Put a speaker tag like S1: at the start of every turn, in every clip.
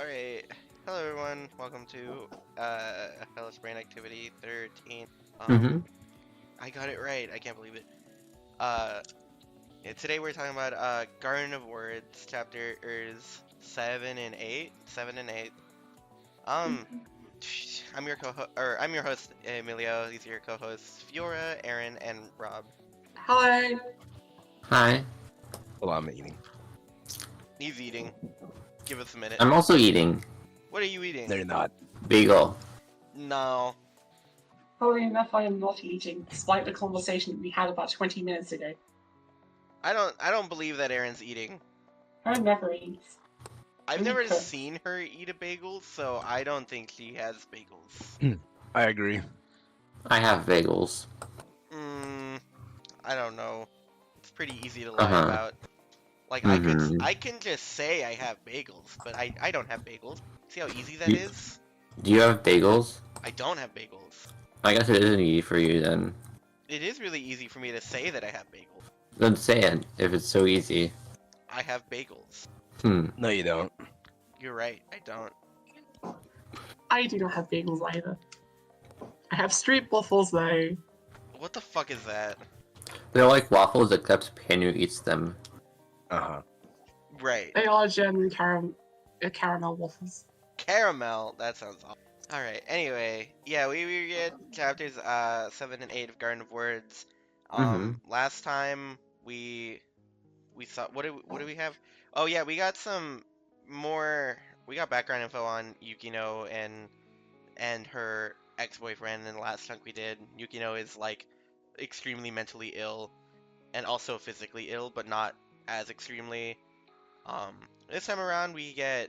S1: Alright, hello everyone, welcome to Hellish Brain Activity 13.
S2: Mm-hmm.
S1: I got it right, I can't believe it. Today we're talking about Garden of Words, chapters 7 and 8. 7 and 8. I'm your I'm your host, Emilio. These are your co-hosts, Fiora, Aaron, and Rob.
S3: Hi.
S2: Hi.
S4: Well, I'm eating.
S1: He's eating. Give us a minute.
S2: I'm also eating.
S1: What are you eating?
S4: They're not.
S2: Bagel.
S1: No.
S3: Funnily enough, I am not eating, despite the conversation we had about 20 minutes ago.
S1: I don't believe that Aaron's eating.
S3: I never eat.
S1: I've
S3: Only
S1: never
S3: cooked.
S1: seen her eat a bagel, so I don't think she has bagels.
S4: I agree.
S2: I have bagels.
S1: I don't know. It's pretty easy to lie
S2: Uh-huh.
S1: about. Like I can just say I have bagels, but I don't have bagels. See how easy that is?
S2: Do you have bagels?
S1: I don't have bagels.
S2: I guess it isn't easy for you then.
S1: It is really easy for me to say that I have bagels.
S2: Then say it, if it's so easy.
S1: I have bagels.
S4: No, you don't.
S1: You're right, I don't.
S3: I do not have bagels either. I have street waffles though.
S1: What the fuck is that?
S2: They're like waffles except Panu eats them.
S4: Uh-huh.
S1: Right.
S3: They are German caramel waffles.
S1: Caramel. That sounds awful. Alright, anyway. Yeah, we read chapters 7 and 8 of Garden of Words. Last time we saw what do we have? Oh yeah, we got background info on Yukino and her ex-boyfriend in the last chunk we did. Yukino is like extremely mentally ill and also physically ill, but not as extremely. This time around we get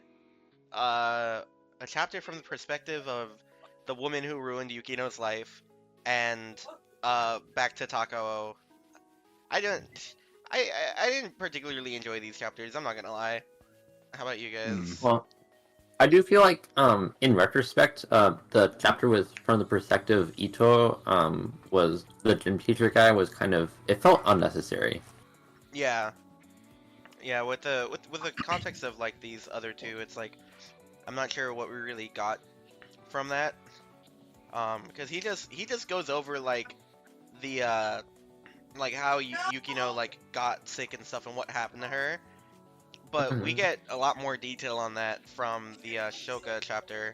S1: a chapter from the perspective of the woman who ruined Yukino's life, and back to Takao. I didn't particularly enjoy these chapters, I'm not gonna lie. How about you guys?
S2: Well, I do feel like, in retrospect, the chapter was from the perspective of Ito, was the gym teacher guy was kind of, it felt unnecessary.
S1: Yeah. Yeah, with the context of like these other two, it's like I'm not sure what we really got from that. Because he just goes over like the like how Yukino like got sick and stuff and what happened to her. But we get a lot more detail on that from the Shouko chapter.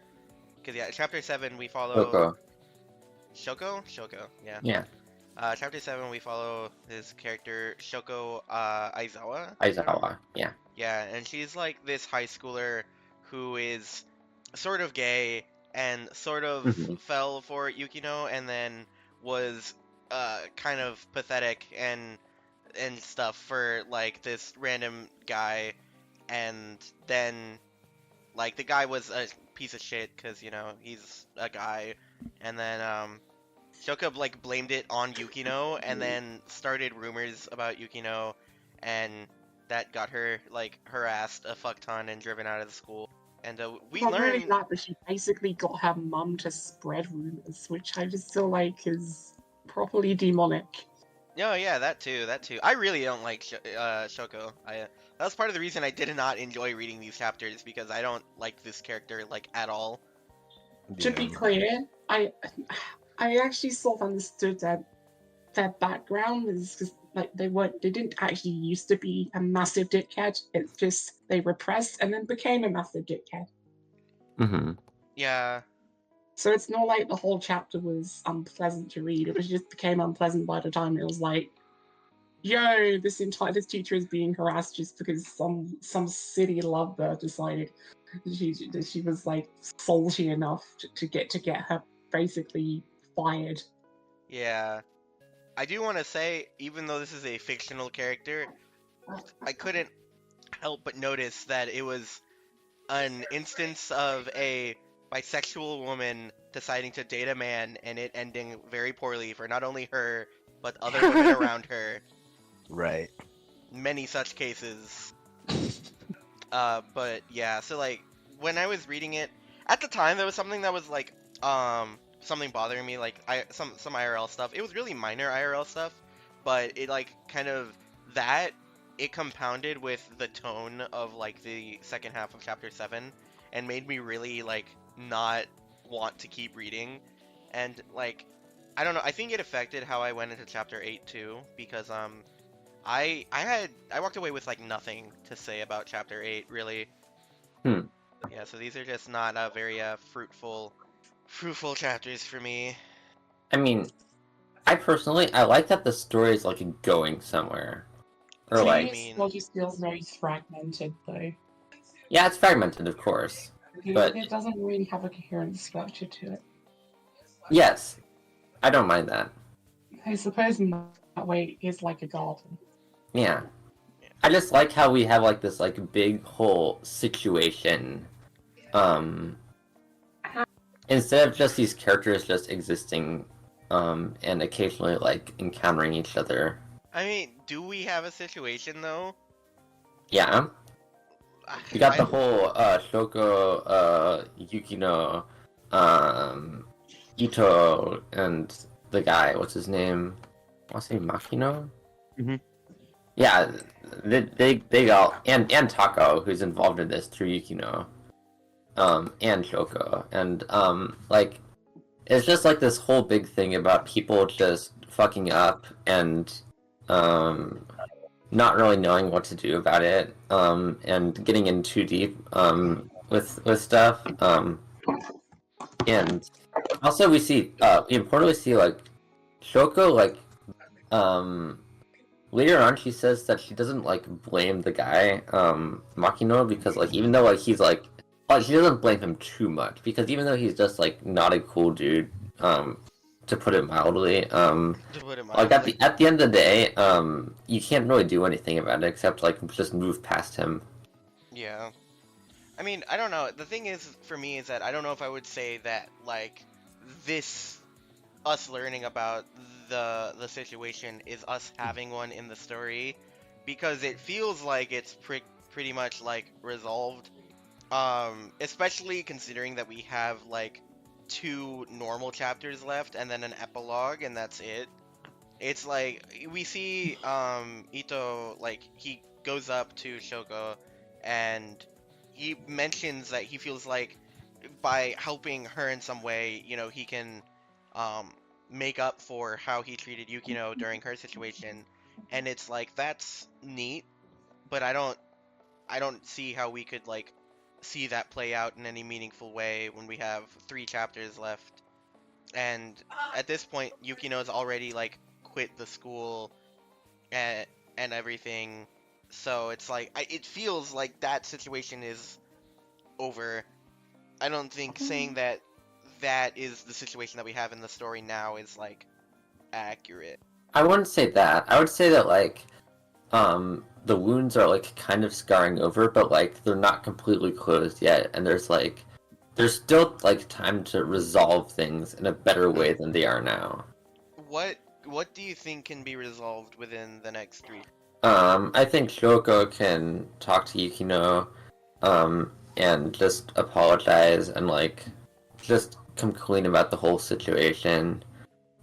S1: Because yeah, chapter 7 we follow Shouko, yeah.
S2: Yeah.
S1: Chapter 7 we follow his character Shouko Aizawa.
S2: Aizawa, yeah.
S1: Yeah, and she's like this high schooler who is sort of gay and sort of fell for Yukino and then was kind of pathetic and stuff for like this random guy, and then like the guy was a piece of shit because you know he's a guy, and then Shouko like blamed it on Yukino and then started rumors about Yukino, and that got her like harassed a fuck ton and driven out of the school. And we
S3: Not only
S1: learned
S3: that, but she basically got her mum to spread rumors, which I just feel like is properly demonic.
S1: Oh yeah, that too. I really don't like Shouko. That was part of the reason I did not enjoy reading these chapters, because I don't like this character like at all.
S3: To be clear, I actually sort of understood that their background is just like they didn't actually used to be a massive dickhead. It's just they repressed and then became a massive dickhead.
S1: Yeah.
S3: So it's not like the whole chapter was unpleasant to read. It just became unpleasant by the time it was like, yo, this teacher is being harassed just because some city lovebird decided she was like salty enough to get her basically fired.
S1: Yeah. I do want to say, even though this is a fictional character, I couldn't help but notice that it was an instance of a bisexual woman deciding to date a man and it ending very poorly for not only her, but other women around her.
S4: Right.
S1: Many such cases. But yeah, so like, when I was reading it, at the time there was something that was like, something bothering me, like some IRL stuff. It was really minor IRL stuff, but it like kind of it compounded with the tone of like the second half of chapter 7, and made me really like not want to keep reading. And like I don't know, I think it affected how I went into chapter 8 too, because I walked away with like nothing to say about chapter 8 really.
S2: Hmm.
S1: Yeah, so these are just not very fruitful chapters for me.
S2: I mean, I like that the story is like going somewhere, or
S1: To
S3: To
S1: me, I
S3: me,
S2: like,
S3: it
S1: mean,
S3: still just feels very fragmented, though.
S2: yeah, it's fragmented, of course, but
S3: It doesn't really have a coherent structure to it.
S2: yes, I don't mind that.
S3: I suppose in that way it is like a garden.
S2: Yeah, I just like how we have like this like big whole situation, um, instead of just these characters just existing, and occasionally like encountering each other.
S1: I mean, do we have a situation though?
S2: Yeah, we got the
S1: I
S2: whole Shouko, Yukino, um, Ito, and the guy. What's his name? I want to say Makino.
S4: Mhm.
S2: Yeah, they all and Tako, who's involved in this through Yukino, and Shouko, and like it's just like this whole big thing about people just fucking up and um not really knowing what to do about it, and getting in too deep with stuff, and also we importantly see like Shoko like um later on she says that she doesn't like blame the guy Makino because like even though like he's like she doesn't blame him too much because even though he's just like not a cool dude, to put it mildly,
S1: to put it
S2: like
S1: mildly.
S2: at the end of the day, you can't really do anything about it except like just move past him.
S1: Yeah. I mean, I don't know. The thing is, for me, is that I don't know if I would say that like this us learning about the situation is us having one in the story, because it feels like it's pretty much like resolved. Especially considering that we have like 2 normal chapters left and then an epilogue, and that's it. It's like we see Ito, like he goes up to Shoko and he mentions that he feels like by helping her in some way, he can um make up for how he treated Yukino during her situation. And it's like that's neat, but I don't see how we could like see that play out in any meaningful way when we have 3 chapters left. And at this point, Yukino's already like quit the school and everything. So it's like it feels like that situation is over. I don't think saying that that is the situation that we have in the story now is like accurate.
S2: I wouldn't say that. I would say that like the wounds are like kind of scarring over, but like they're not completely closed yet, and there's still like time to resolve things in a better way than they are now.
S1: What do you think can be resolved within the next 3?
S2: I think Shoko can talk to Yukino, and just apologize and like just come clean about the whole situation.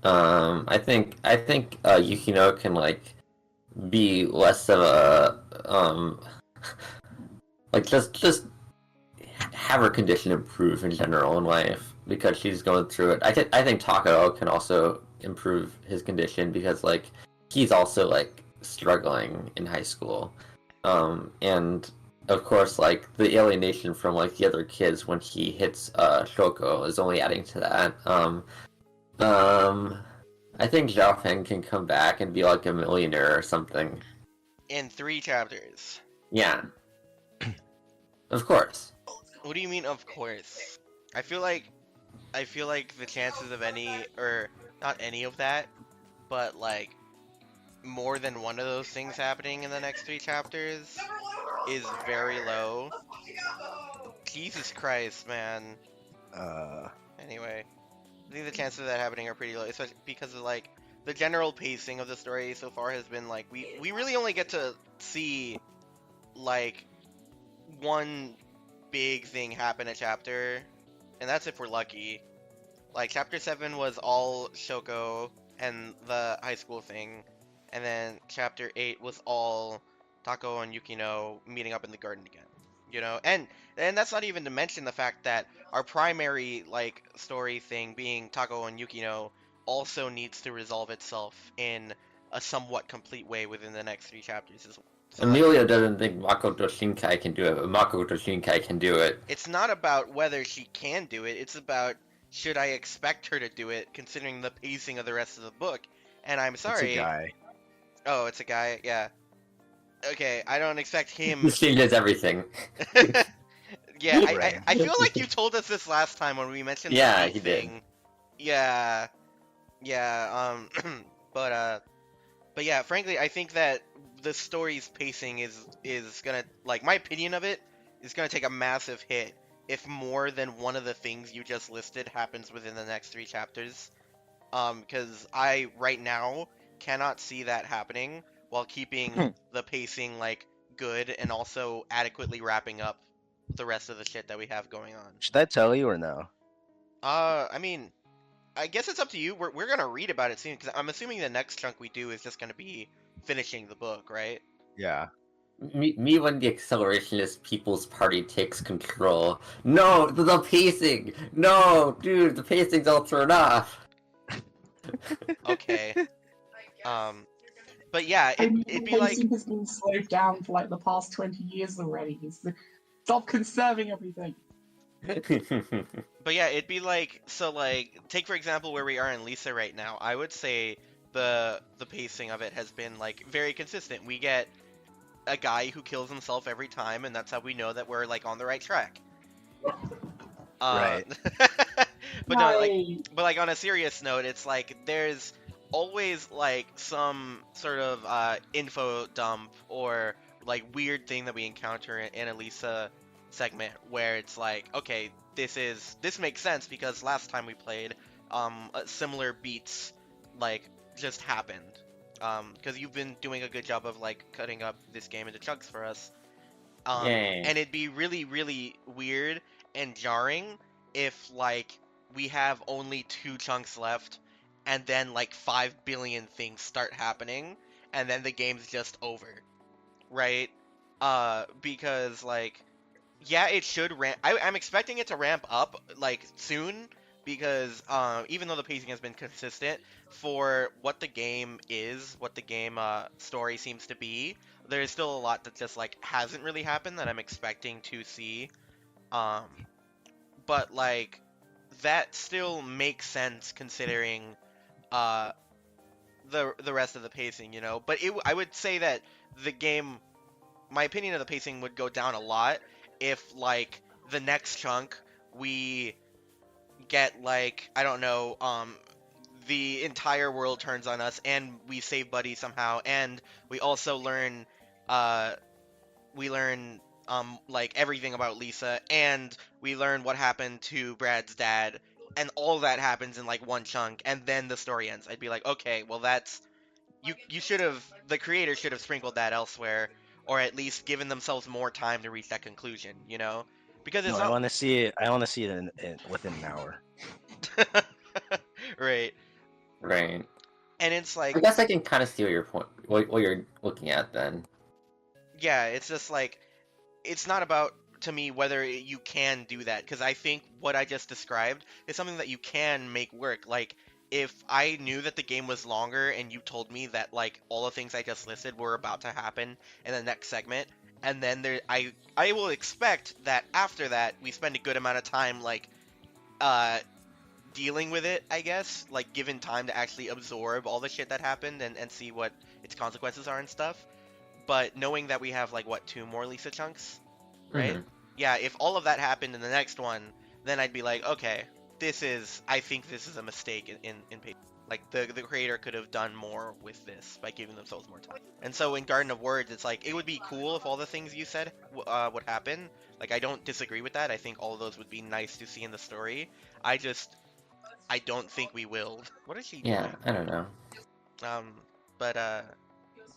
S2: I think Yukino can like be less of a like just have her condition improve in general in life because she's going through it. I think Takao can also improve his condition because like he's also like struggling in high school, and of course like the alienation from like the other kids when he hits Shoko is only adding to that. Um, I think Zhao Feng can come back and be like a millionaire or something.
S1: In 3 chapters.
S2: Yeah, of course.
S1: What do you mean, of course? I feel like the chances of any, or not any of that, but like more than one of those things happening in the next 3 chapters is very low. Jesus Christ, man.
S4: Uh,
S1: Anyway, I think the chances of that happening are pretty low, especially because of like the general pacing of the story so far has been like we really only get to see like one big thing happen a chapter, and that's if we're lucky. Like chapter 7 was all Shoko and the high school thing, and then chapter 8 was all Tako and Yukino meeting up in the garden again. you know, and that's not even to mention the fact that our primary like story thing being Tako and Yukino also needs to resolve itself in a somewhat complete way within the next 3 chapters. So that
S2: Emilio doesn't think Makoto Shinkai can do it, but Makoto Shinkai can do it.
S1: it's not about whether she can do it, it's about should I expect her to do it considering the pacing of the rest of the book. And I'm
S4: It's a
S1: sorry.
S4: guy.
S1: Oh, it's a guy. Yeah. Okay, I don't expect him.
S2: He changes everything.
S1: Yeah,
S4: Right.
S1: I feel like you told us this last time when we mentioned
S2: Yeah,
S1: the
S2: he
S1: thing.
S2: did.
S1: Yeah, yeah. But yeah. Frankly, I think that the story's pacing is gonna like my opinion of it is gonna take a massive hit if more than one of the things you just listed happens within the next 3 chapters. Because I right now cannot see that happening while keeping the pacing like good and also adequately wrapping up the rest of the shit that we have going on.
S4: Should I tell you or no?
S1: I mean, I guess it's up to you. We're gonna read about it soon because I'm assuming the next chunk we do is just gonna be finishing the book, right?
S4: Yeah.
S2: Me when the accelerationist People's Party takes control. No, the pacing! No, dude, the pacing's all thrown off!
S1: Okay. But yeah, it'd be like
S3: pacing has been slowed down for like the past 20 years already. Stop conserving everything.
S1: But yeah, it'd be like so like take for example where we are in Lisa right now. I would say the pacing of it has been like very consistent. We get a guy who kills himself every time, and that's how we know that we're like on the right track.
S4: Right.
S1: But no, like on a serious note, it's like there's always like some sort of info dump or like weird thing that we encounter in a Lisa segment where it's like, okay, this makes sense because last time we played, similar beats like just happened. Because you've been doing a good job of like cutting up this game into chunks for us.
S2: Yay.
S1: And it'd be really, really weird and jarring if like we have only 2 chunks left and then like 5 billion things start happening and then the game's just over, right? Because like yeah, it should ramp. I'm expecting it to ramp up like soon because even though the pacing has been consistent for what the game is, what the game story seems to be, there's still a lot that just like hasn't really happened that I'm expecting to see. Um, but like that still makes sense considering uh the rest of the pacing, you know. But I would say that the game, my opinion of the pacing would go down a lot if like the next chunk we get like I don't know the entire world turns on us and we save Buddy somehow and we also learn uh like everything about Lisa and we learn what happened to Brad's dad and all that happens in like one chunk and then the story ends. I'd be like, okay, well that's you should have the creator should have sprinkled that elsewhere or at least given themselves more time to reach that conclusion, you know? Because it's
S4: No, I
S1: not
S4: want to see it. I want to see it in within an hour.
S1: right.
S2: Right.
S1: And it's
S2: I
S1: like
S2: guess I can kind of see what your point, what you're looking at then.
S1: yeah, it's just like it's not about to me whether you can do that because I think what I just described is something that you can make work. Like if I knew that the game was longer and you told me that like all the things I just listed were about to happen in the next segment, and then I will expect that after that we spend a good amount of time like uh dealing with it, I guess, like given time to actually absorb all the shit that happened and see what its consequences are and stuff. But knowing that we have like what 2 more Lisa chunks, right?
S2: Mhm.
S1: Yeah, if all of that happened in the next one, then I'd be like, okay, I think this is a mistake in paper. Like the creator could have done more with this by giving themselves more time. And so in Garden of Words, it's like it would be cool if all the things you said would happen. Like I don't disagree with that. I think all of those would be nice to see in the story. I don't think we will. What is she doing?
S2: Yeah, I don't know.
S1: Um, but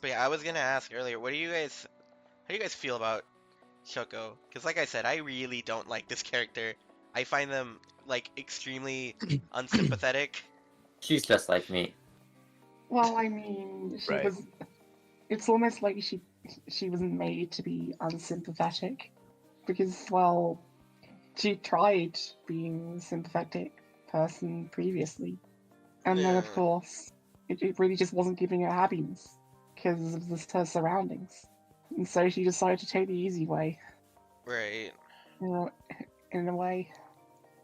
S1: yeah, I was gonna ask earlier, how do you guys feel about Shouko? Because like I said, I really don't like this character. I find them like extremely unsympathetic.
S2: She's just like me.
S3: Well, I mean, she
S4: Right.
S3: was. It's almost like she wasn't made to be unsympathetic. because, well, she tried being a sympathetic person previously. And then, of
S1: Yeah.
S3: course, it really just wasn't giving her happiness because of her surroundings. And so she decided to take the easy way,
S1: Right.
S3: in a way,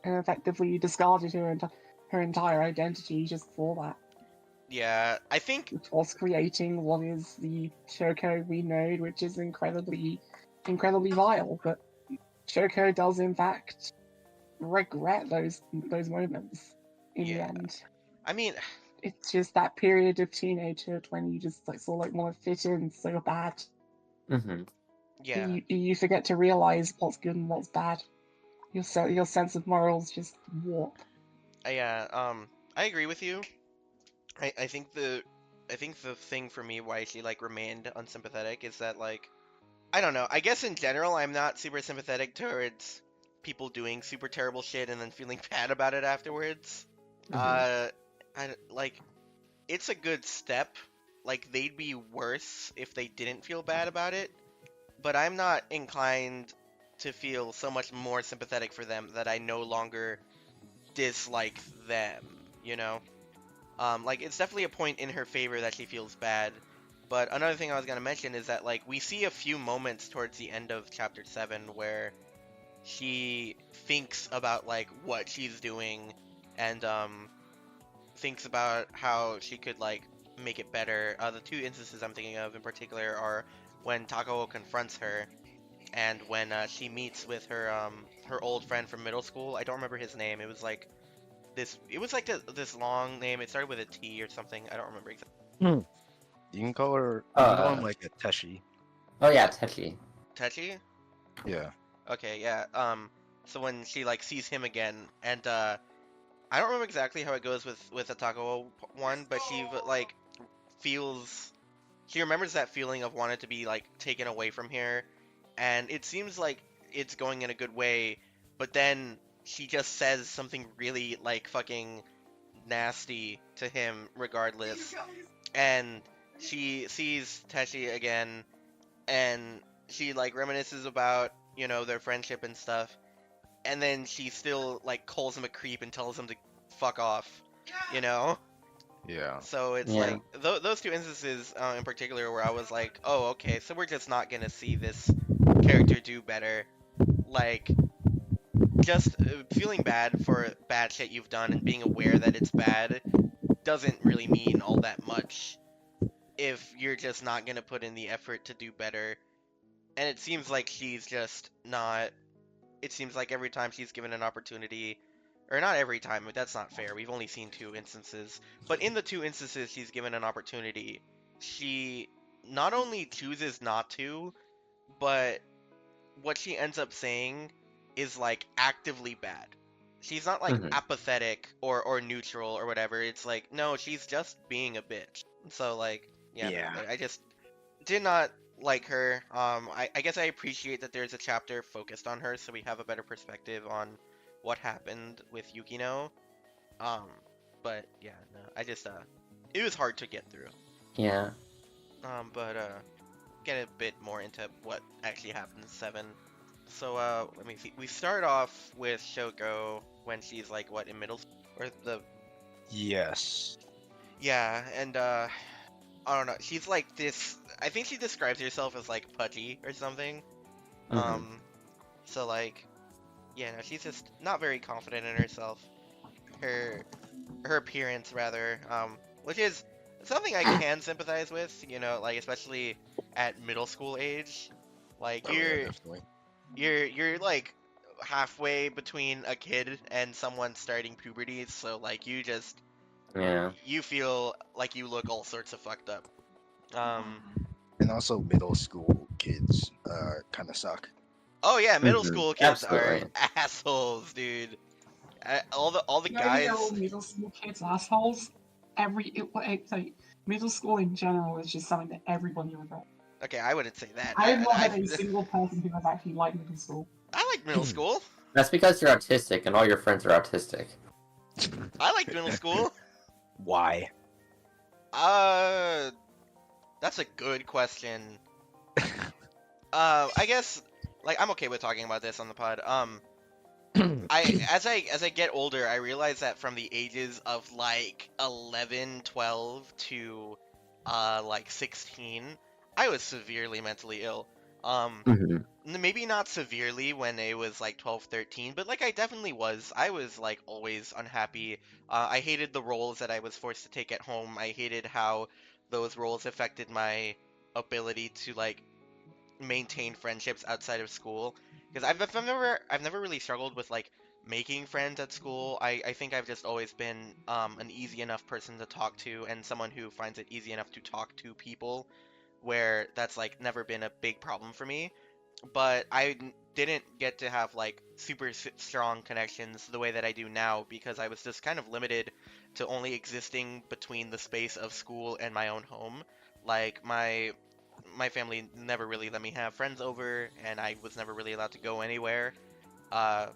S3: and effectively discarded her entire identity just for that.
S1: Yeah, I think
S3: Which was creating what is the Shouko we know, which is incredibly vile. But Shouko does, in fact, regret those moments in the
S1: Yeah.
S3: end.
S1: I mean,
S3: It's just that period of teenagehood when you just sort of want to fit in so bad.
S2: Mm-hmm.
S1: yeah.
S3: You forget to realize what's good and what's bad. Your sense of morals just warp.
S1: Yeah, I agree with you. I think the thing for me why she like remained unsympathetic is that like I don't know. I guess in general I'm not super sympathetic towards people doing super terrible shit and then feeling bad about it afterwards.
S2: Mm-hmm.
S1: Like it's a good step. Like they'd be worse if they didn't feel bad about it, but I'm not inclined to feel so much more sympathetic for them that I no longer dislike them, you know? Like it's definitely a point in her favor that she feels bad. But another thing I was gonna mention is that like we see a few moments towards the end of chapter 7 where she thinks about like what she's doing and thinks about how she could like make it better. The two instances I'm thinking of in particular are when Takao confronts her and when she meets with her old friend from middle school. I don't remember his name. It was like this long name. It started with a T or something. I don't remember exactly.
S4: You can call her. You can call him like a Teshi.
S2: Oh yeah, Techi.
S1: Techi?
S4: Yeah.
S1: Okay, yeah. So when she like sees him again, and I don't remember exactly how it goes with the Takao one, but she like feels she remembers that feeling of wanting to be like taken away from here, and it seems like it's going in a good way, but then she just says something really like fucking nasty to him regardless, and she sees Teshi again, and she like reminisces about their friendship and stuff, and then she still like calls him a creep and tells him to fuck off, you know.
S4: Yeah.
S1: So it's
S2: Yeah.
S1: like those two instances in particular where I was like, oh, okay, so we're just not gonna see this character do better. Like, just feeling bad for bad shit you've done and being aware that it's bad doesn't really mean all that much if you're just not gonna put in the effort to do better. And it seems like she's just not. It seems like every time she's given an opportunity, or not every time, that's not fair. We've only seen two instances. But in the two instances she's given an opportunity, she not only chooses not to, but what she ends up saying is like actively bad. She's not like
S2: Mm-hmm.
S1: apathetic or neutral or whatever. It's like, no, she's just being a bitch. So like, yeah,
S4: Yeah.
S1: man, I just did not like her. I guess I appreciate that there's a chapter focused on her, so we have a better perspective on what happened with Yukino. Um, but yeah, no, I just it was hard to get through.
S2: Yeah.
S1: But get a bit more into what actually happened in 7. So let me see. We start off with Shouko when she's like what in middle school or the
S4: Yes.
S1: yeah, and I don't know. She's like this. I think she describes herself as like pudgy or something.
S2: Mm-hmm.
S1: So like, yeah, no, she's just not very confident in herself. Her appearance rather, which is something I can sympathize with. Like especially at middle school age. Like
S4: Oh, yeah, definitely.
S1: you're like halfway between a kid and someone starting puberty. So like
S2: Yeah.
S1: you feel like you look all sorts of fucked up. Um.
S4: And also, middle school kids kind of suck.
S1: Oh yeah, middle
S2: Mm-hmm.
S1: school kids are
S2: Absolutely.
S1: assholes, dude. All the
S3: You know,
S1: guys.
S3: middle school kids assholes. Like middle school in general is just something that everybody regrets.
S1: Okay, I wouldn't say that.
S3: I have not
S1: I
S3: met a single person who has actually liked middle school.
S1: I like middle school.
S2: That's because you're autistic and all your friends are autistic.
S1: I like middle school.
S4: Why?
S1: That's a good question. I guess like I'm okay with talking about this on the pod. As I get older, I realize that from the ages of like 11, 12 to like 16, I was severely mentally ill.
S2: Hmm.
S1: Maybe not severely when it was like 12, 13, but like I definitely was. I was like always unhappy. I hated the roles that I was forced to take at home. I hated how those roles affected my ability to like maintain friendships outside of school. Because I've never really struggled with like making friends at school. I think I've just always been an easy enough person to talk to and someone who finds it easy enough to talk to people, where that's like never been a big problem for me. But didn't get to have like super strong connections the way that I do now because I was just kind of limited to only existing between the space of school and my own home. Like my family never really let me have friends over, and I was never really allowed to go anywhere. Uh,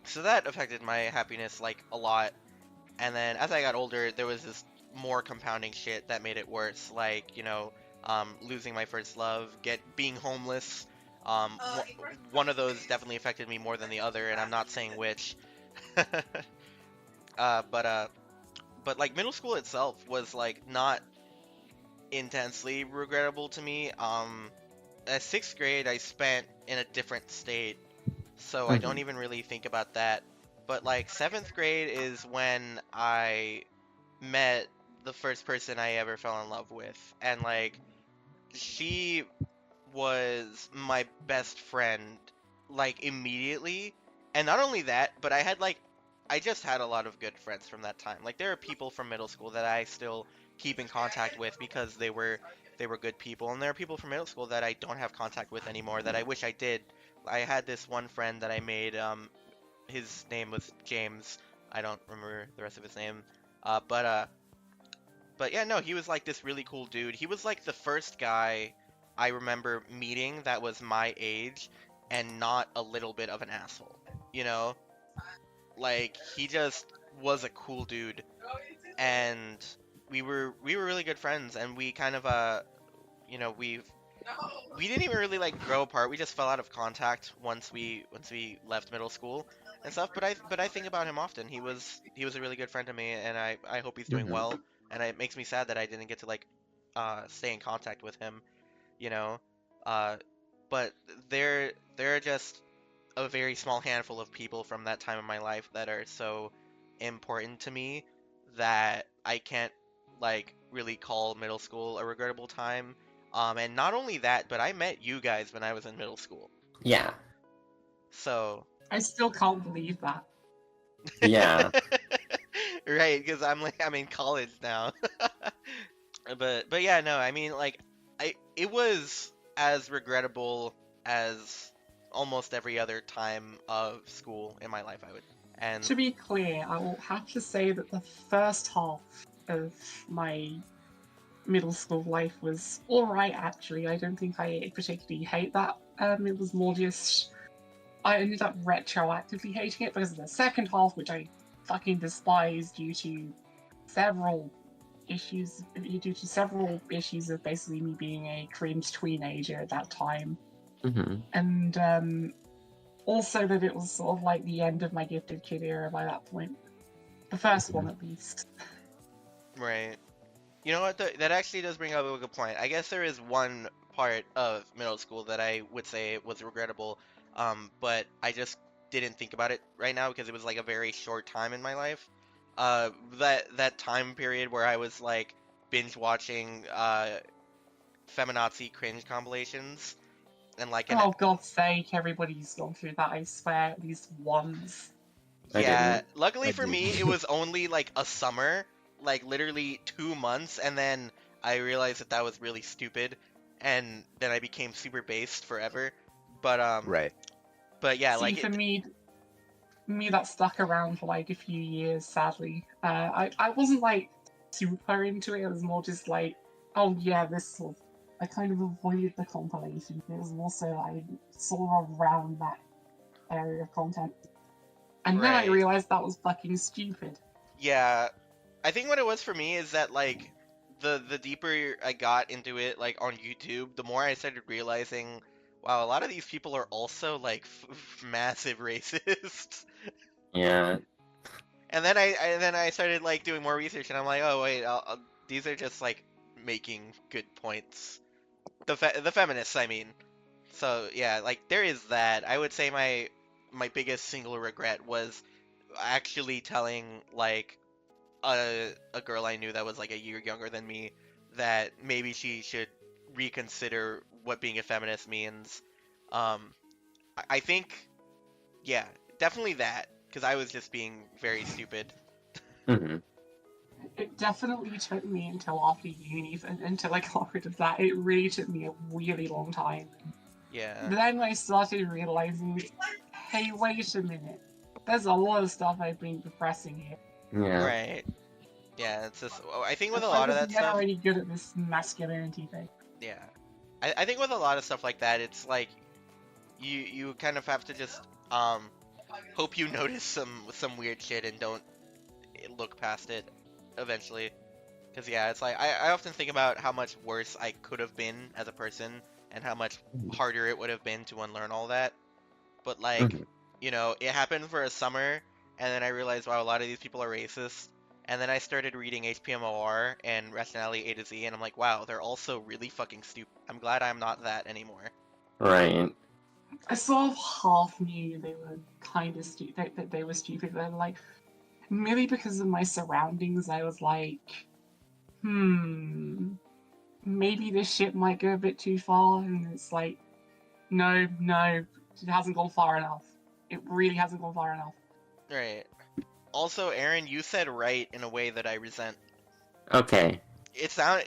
S1: so that affected my happiness like a lot. And then as I got older, there was this more compounding shit that made it worse, like losing my first love, being homeless. One of those definitely affected me more than the other, and I'm not saying which. uh, but uh, but like middle school itself was like not intensely regrettable to me. Sixth grade I spent in a different state, so I don't
S2: Hmm.
S1: even really think about that. But like seventh grade is when I met the first person I ever fell in love with, and like she was my best friend like immediately. And not only that, but I just had a lot of good friends from that time. Like there are people from middle school that I still keep in contact with because they were good people, and there are people from middle school that I don't have contact with anymore that I wish I did. I had this one friend that I made, his name was James. I don't remember the rest of his name. But yeah, no, he was like this really cool dude. He was like the first guy I remember meeting that was my age and not a little bit of an asshole. You know? Like he just was a cool dude, and we were really good friends, and we kind of you know, we didn't even really like grow apart. We just fell out of contact once we left middle school and stuff. But I think about him often. He was a really good friend to me, and I hope he's doing
S2: Hmm.
S1: well. And it makes me sad that I didn't get to like stay in contact with him. You know, uh, but there are just a very small handful of people from that time in my life that are so important to me that I can't like really call middle school a regrettable time. And not only that, but I met you guys when I was in middle school.
S2: Yeah.
S1: So,
S3: I still can't believe that.
S2: Yeah.
S1: right, because I'm in college now. But yeah, no, I mean like it was as regrettable as almost every other time of school in my life, I would. And
S3: To be clear, I will have to say that the first half of my middle school life was alright, actually. I don't think I particularly hate that. It was more just. I ended up retroactively hating it because of the second half, which I fucking despise several due to several issues of basically me being a cringe teenager at that time.
S2: Hmm.
S3: And also that it was sort of like the end of my gifted kid era by that point. The first one, at least.
S1: right. You know what? That actually does bring up a good point. I guess there is one part of middle school that I would say was regrettable, but I just didn't think about it right now because it was like a very short time in my life. That time period where I was like binge watching feminazi cringe compilations and like an
S3: Oh, God's sake, everybody's gone through that, I swear, at least once.
S2: I
S1: yeah.
S2: didn't.
S1: Luckily
S4: I
S1: for
S4: did.
S1: me, it was only like a summer, like literally 2 months, and then I realized that that was really stupid, and then I became super based forever. But
S4: Right.
S1: but yeah,
S3: See,
S1: like
S3: for
S1: it.
S3: me that stuck around for like a few years, sadly. I wasn't like super into it, it was more just like, oh yeah, this sort of. I kind of avoided the compilation. It was also I saw around that area of content. And then I
S1: Right.
S3: realized that was fucking stupid.
S1: Yeah, I think what it was for me is that like the deeper I got into it, like on YouTube, the more I started realizing wow, a lot of these people are also like massive racists.
S2: Yeah.
S1: And then I started like doing more research, and I'm like, oh wait, these are just like making good points. The feminists, I mean. So yeah, like there is that. I would say my biggest single regret was actually telling like a girl I knew that was like a year younger than me that maybe she should reconsider what being a feminist means. I think yeah, definitely that because I was just being very stupid.
S2: Hmm.
S3: It definitely took me until after uni until I got rid of that. It really took me a really long time.
S1: Yeah.
S3: Then I started realizing, hey, wait a minute. There's a lot of stuff I've been repressing here.
S2: Yeah.
S1: Right. Yeah, it's just I think with a
S3: I
S1: lot of
S3: was
S1: that
S3: never
S1: stuff,
S3: really good at this masculinity thing.
S1: yeah. I think with a lot of stuff like that, it's like you kind of have to just hope you notice some weird shit and don't look past it eventually. Because yeah, it's like I often think about how much worse I could have been as a person and how much harder it would have been to unlearn all that. But like,
S2: Mhm.
S1: it happened for a summer, and then I realized, wow, a lot of these people are racist. And then I started reading HPMOR and Rationality A to Z, and I'm like, wow, they're also really fucking stupid. I'm glad I'm not that anymore.
S2: Right.
S3: I sort of half knew they were kind of stupid, that they were stupid, but like, merely because of my surroundings, I was like, maybe this shit might go a bit too far, and it's like, no, it hasn't gone far enough. It really hasn't gone far enough.
S1: Right. Also, Aaron, you said right in a way that I resent.
S2: Okay.
S1: It sound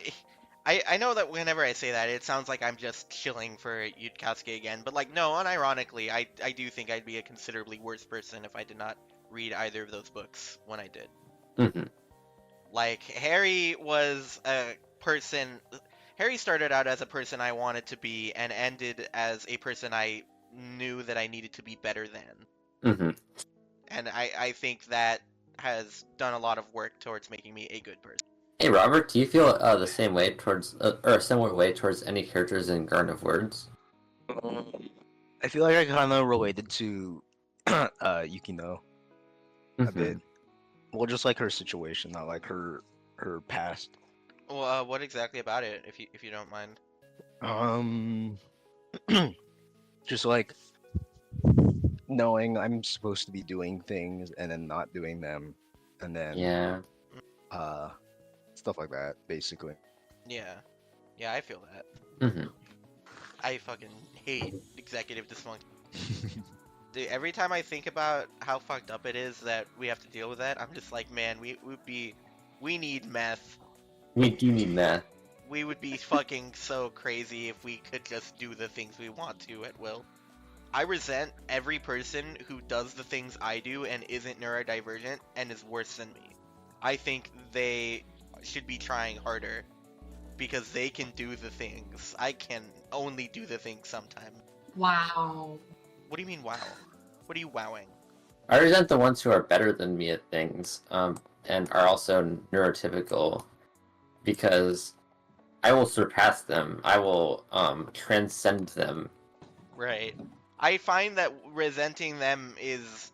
S1: I know that whenever I say that, it sounds like I'm just chilling for Yudkowsky again, but like no, unironically, I do think I'd be a considerably worse person if I did not read either of those books when I did.
S2: Hmm.
S1: Like Harry was a person. Harry started out as a person I wanted to be and ended as a person I knew that I needed to be better than.
S2: Hmm.
S1: And I think that has done a lot of work towards making me a good person.
S2: Hey, Robert, do you feel the same way towards, or a similar way towards any characters in Garden of Words?
S4: I feel like I kind of related to Yukino a
S2: Hmm.
S4: bit. Well, just like her situation, not like her past.
S1: Well, what exactly about it, if you don't mind?
S4: Um, just like knowing I'm supposed to be doing things and then not doing them, and then
S2: Yeah.
S4: uh stuff like that, basically.
S1: Yeah, yeah, I feel that.
S2: Hmm.
S1: I fucking hate executive dysfunction. Dude, every time I think about how fucked up it is that we have to deal with that, I'm just like, man, we need meth.
S2: We do need math.
S1: We would be fucking so crazy if we could just do the things we want to at will. I resent every person who does the things I do and isn't neurodivergent and is worse than me. I think they should be trying harder because they can do the things. I can only do the things sometimes.
S3: Wow.
S1: What do you mean, wow? What are you wowing?
S2: I resent the ones who are better than me at things, and are also neurotypical, because I will surpass them. I will transcend them.
S1: Right. I find that resenting them is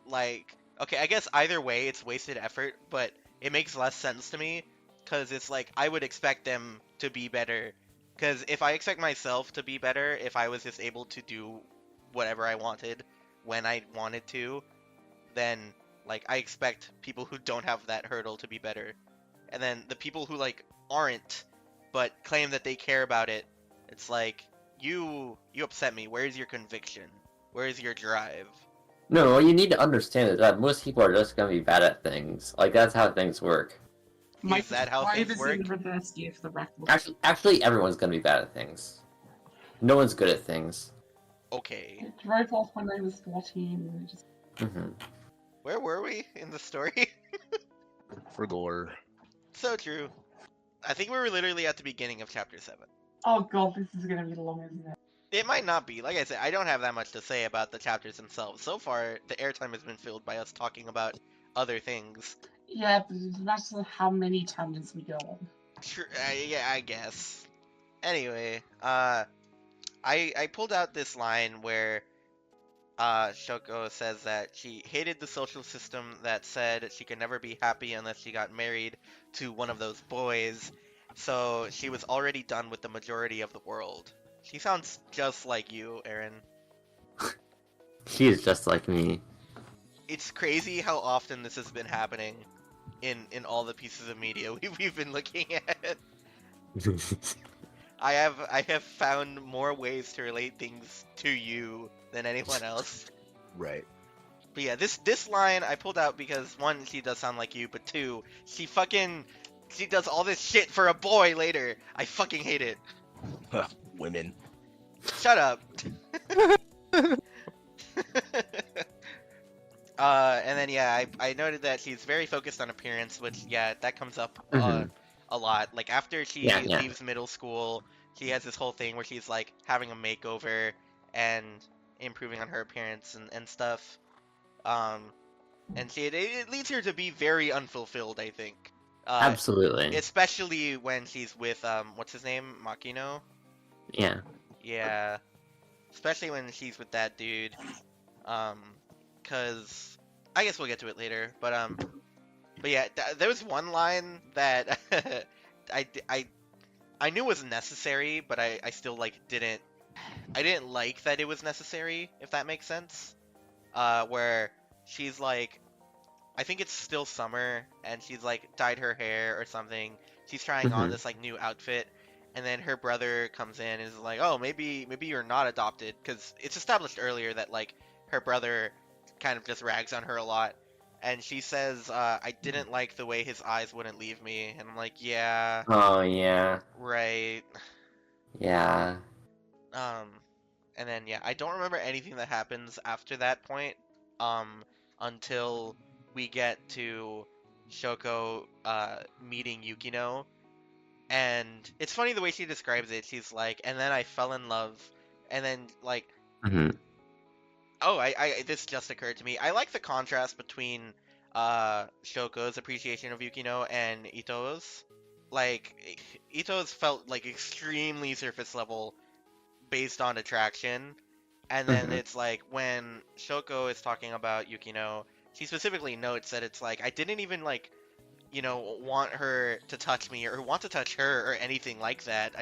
S1: like, okay, I guess either way it's wasted effort, but it makes less sense to me because it's like I would expect them to be better. Because if I expect myself to be better, if I was just able to do whatever I wanted when I wanted to, then like I expect people who don't have that hurdle to be better. And then the people who like aren't but claim that they care about it, it's like you upset me. Where's your conviction? Where's your drive?
S2: No, what you need to understand is that most people are just gonna be bad at things. Like, that's how things work.
S3: My
S1: Is that how
S3: drive
S1: things
S3: is in
S1: work?
S3: reverse gear for the record.
S2: Actually, everyone's gonna be bad at things. No one's good at things.
S1: Okay.
S3: I drove off when I was 14 and I just...
S2: Hmm.
S1: Where were we in the story?
S4: For lore.
S1: So true. I think we were literally at the beginning of chapter 7.
S3: Oh god, this is gonna be long, isn't it?
S1: It might not be. Like I said, I don't have that much to say about the chapters themselves. So far, the airtime has been filled by us talking about other things.
S3: Yeah, but imagine how many tangents we go on.
S1: Sure, yeah, I guess. Anyway, I pulled out this line where Shouko says that she hated the social system that said she could never be happy unless she got married to one of those boys. So she was already done with the majority of the world. She sounds just like you, Aaron.
S2: She is just like me.
S1: It's crazy how often this has been happening in all the pieces of media we've been looking at. I have found more ways to relate things to you than anyone else.
S4: Right.
S1: But yeah, this line I pulled out because one, she does sound like you, but two, she does all this shit for a boy later. I fucking hate it.
S4: Women.
S1: Shut up. And then yeah, I noted that she's very focused on appearance, which yeah, that comes up a lot. Like after she leaves middle school, she has this whole thing where she's like having a makeover and improving on her appearance and stuff. And it leads her to be very unfulfilled, I think.
S2: Absolutely.
S1: Especially when she's with what's his name, Makino.
S2: Yeah.
S1: Yeah, especially when she's with that dude. Cause I guess we'll get to it later. But yeah, there was one line that I knew was necessary, but I still like I didn't like that it was necessary, if that makes sense. Where she's like, I think it's still summer, and she's like dyed her hair or something. She's trying on this like new outfit, and then her brother comes in and is like, "Oh, maybe you're not adopted," because it's established earlier that like her brother kind of just rags on her a lot, and she says, "I didn't like the way his eyes wouldn't leave me," and I'm like, "Yeah,
S2: Oh yeah.
S1: right."
S2: Yeah.
S1: And then yeah, I don't remember anything that happens after that point, until we get to Shouko meeting Yukino. And it's funny the way she describes it. She's like, and then I fell in love, and then like, oh, I this just occurred to me. I like the contrast between Shoko's appreciation of Yukino and Ito's. Like, Ito's felt like extremely surface level based on attraction, and then it's like when Shouko is talking about Yukino, she specifically notes that it's like I didn't even like, want her to touch me or want to touch her or anything like that.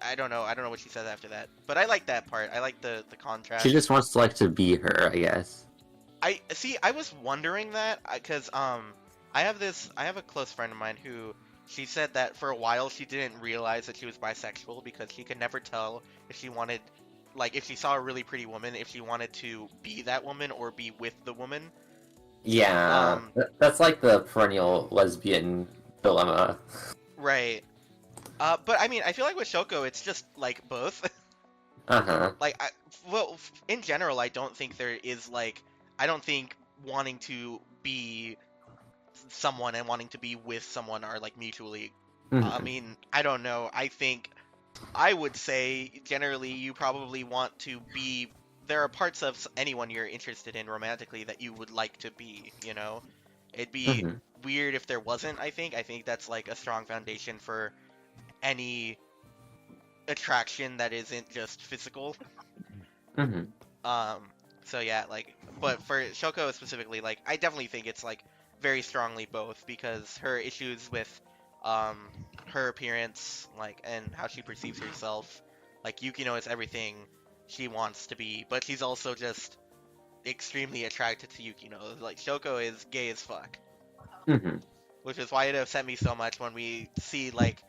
S1: I don't know. I don't know what she says after that. But I like that part. I like the contrast.
S2: She just wants to like to be her, I guess.
S1: I see. I was wondering that because I have a close friend of mine who she said that for a while she didn't realize that she was bisexual because she could never tell if she wanted, like, if she saw a really pretty woman, if she wanted to be that woman or be with the woman.
S2: Yeah, that's like the perennial lesbian dilemma.
S1: Right. But I mean, I feel like with Shouko, it's just like both. Like, in general, I don't think there is like, I don't think wanting to be someone and wanting to be with someone are like mutually. I mean, I don't know. I think I would say generally you probably want to be. There are parts of anyone you're interested in romantically that you would like to be. It'd be weird if there wasn't. I think that's like a strong foundation for any attraction that isn't just physical. So yeah, like, but for Shouko specifically, like, I definitely think it's like very strongly both because her issues with her appearance, like, and how she perceives herself, like, Yukino is everything she wants to be, but she's also just extremely attracted to Yukino. Like, Shouko is gay as fuck. Which is why it upset me so much when we see, like,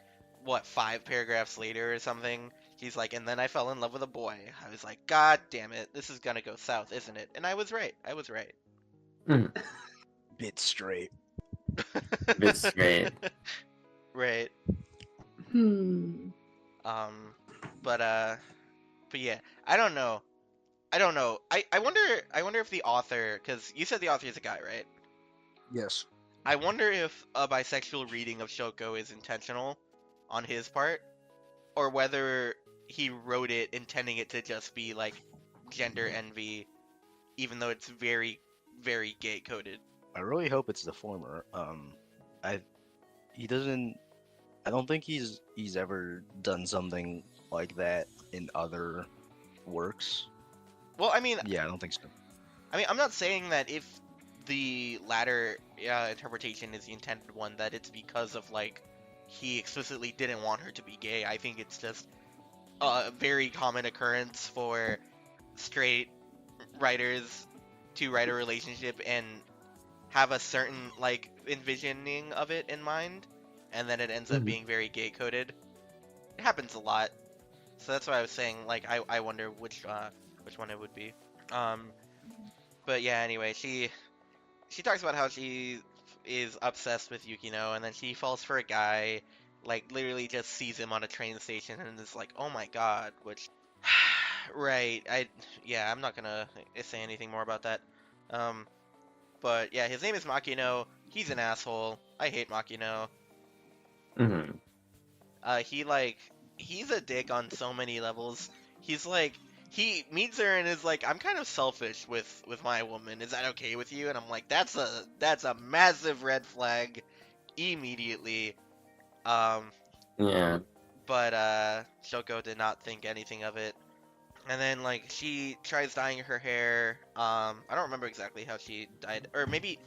S1: what, 5 paragraphs later or something, she's like, and then I fell in love with a boy. I was like, God damn it, this is gonna go south, isn't it? And I was right.
S4: Bit straight.
S2: Bit straight.
S1: Right. But yeah, I don't know. I wonder if the author, because you said the author is a guy, right?
S4: Yes.
S1: I wonder if a bisexual reading of Shouko is intentional on his part, or whether he wrote it intending it to just be like gender envy, even though it's very, very gay coded.
S4: I really hope it's the former. I don't think he's ever done something like that in other works.
S1: Well, I mean,
S4: Yeah, I don't think so.
S1: I'm not saying that if the latter interpretation is the intended one, that it's because of like he explicitly didn't want her to be gay. I think it's just a very common occurrence for straight writers to write a relationship and have a certain like envisioning of it in mind, and then it ends up being very gay coded. It happens a lot, so that's why I was saying like I wonder which one it would be. Um, but yeah, anyway, she talks about how she is obsessed with Yukino, and then she falls for a guy, like literally just sees him on a train station and is like, oh my god, which right, I'm not gonna say anything more about that. Um, but yeah, his name is Makino. He's an asshole. I hate Makino.
S2: Mm-hmm.
S1: He's a dick on so many levels. He's like, he meets her and is like, I'm kind of selfish with my woman. Is that okay with you? And I'm like, that's a massive red flag immediately.
S2: Yeah.
S1: But Shouko did not think anything of it. And then like she tries dyeing her hair. I don't remember exactly how she dyed, or maybe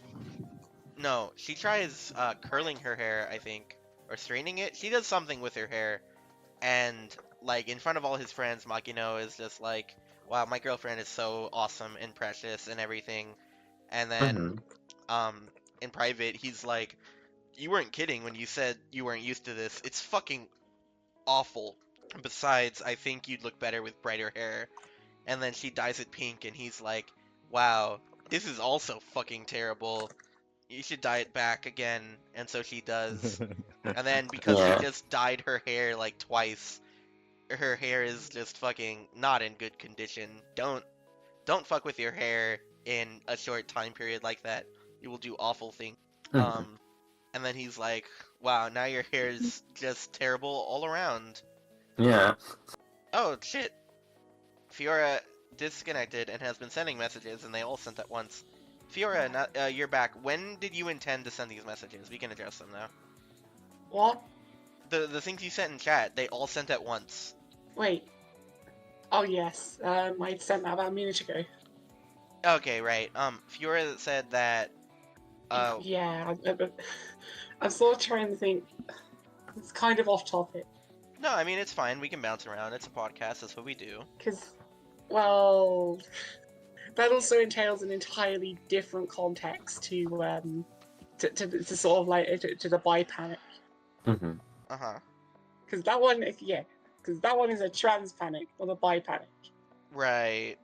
S1: no, she tries curling her hair, I think, or straightening it. She does something with her hair, and like in front of all his friends, Makino is just like, "Wow, my girlfriend is so awesome and precious and everything." And then,
S2: Mm-hmm.
S1: um, in private, he's like, "You weren't kidding when you said you weren't used to this. It's fucking awful. Besides, I think you'd look better with brighter hair." And then she dyes it pink, and he's like, "Wow, this is also fucking terrible. You should dye it back again." And so she does. And then because she
S2: Yeah.
S1: just dyed her hair like twice, her hair is just fucking not in good condition. Don't fuck with your hair in a short time period like that. You will do awful things.
S2: Mm-hmm.
S1: And then he's like, "Wow, now your hair is just terrible all around."
S2: Yeah.
S1: Oh shit. Fiora disconnected and has been sending messages, and they all sent at once. Fiora, you're back. When did you intend to send these messages? We can address them now.
S3: What?
S1: The things you sent in chat, they all sent at once.
S3: Wait. Oh yes. I sent that about a minute ago.
S1: Okay, right. Fiora said that.
S3: Yeah. I'm sort of trying to think. It's kind of off topic.
S1: No, I mean it's fine. We can bounce around. It's a podcast. That's what we do.
S3: Because, well, that also entails an entirely different context to sort of like to the bi panic.
S2: Mm-hmm.
S1: Uh-huh.
S3: Because that one, because that one is a trans panic, not a bi panic.
S1: Right.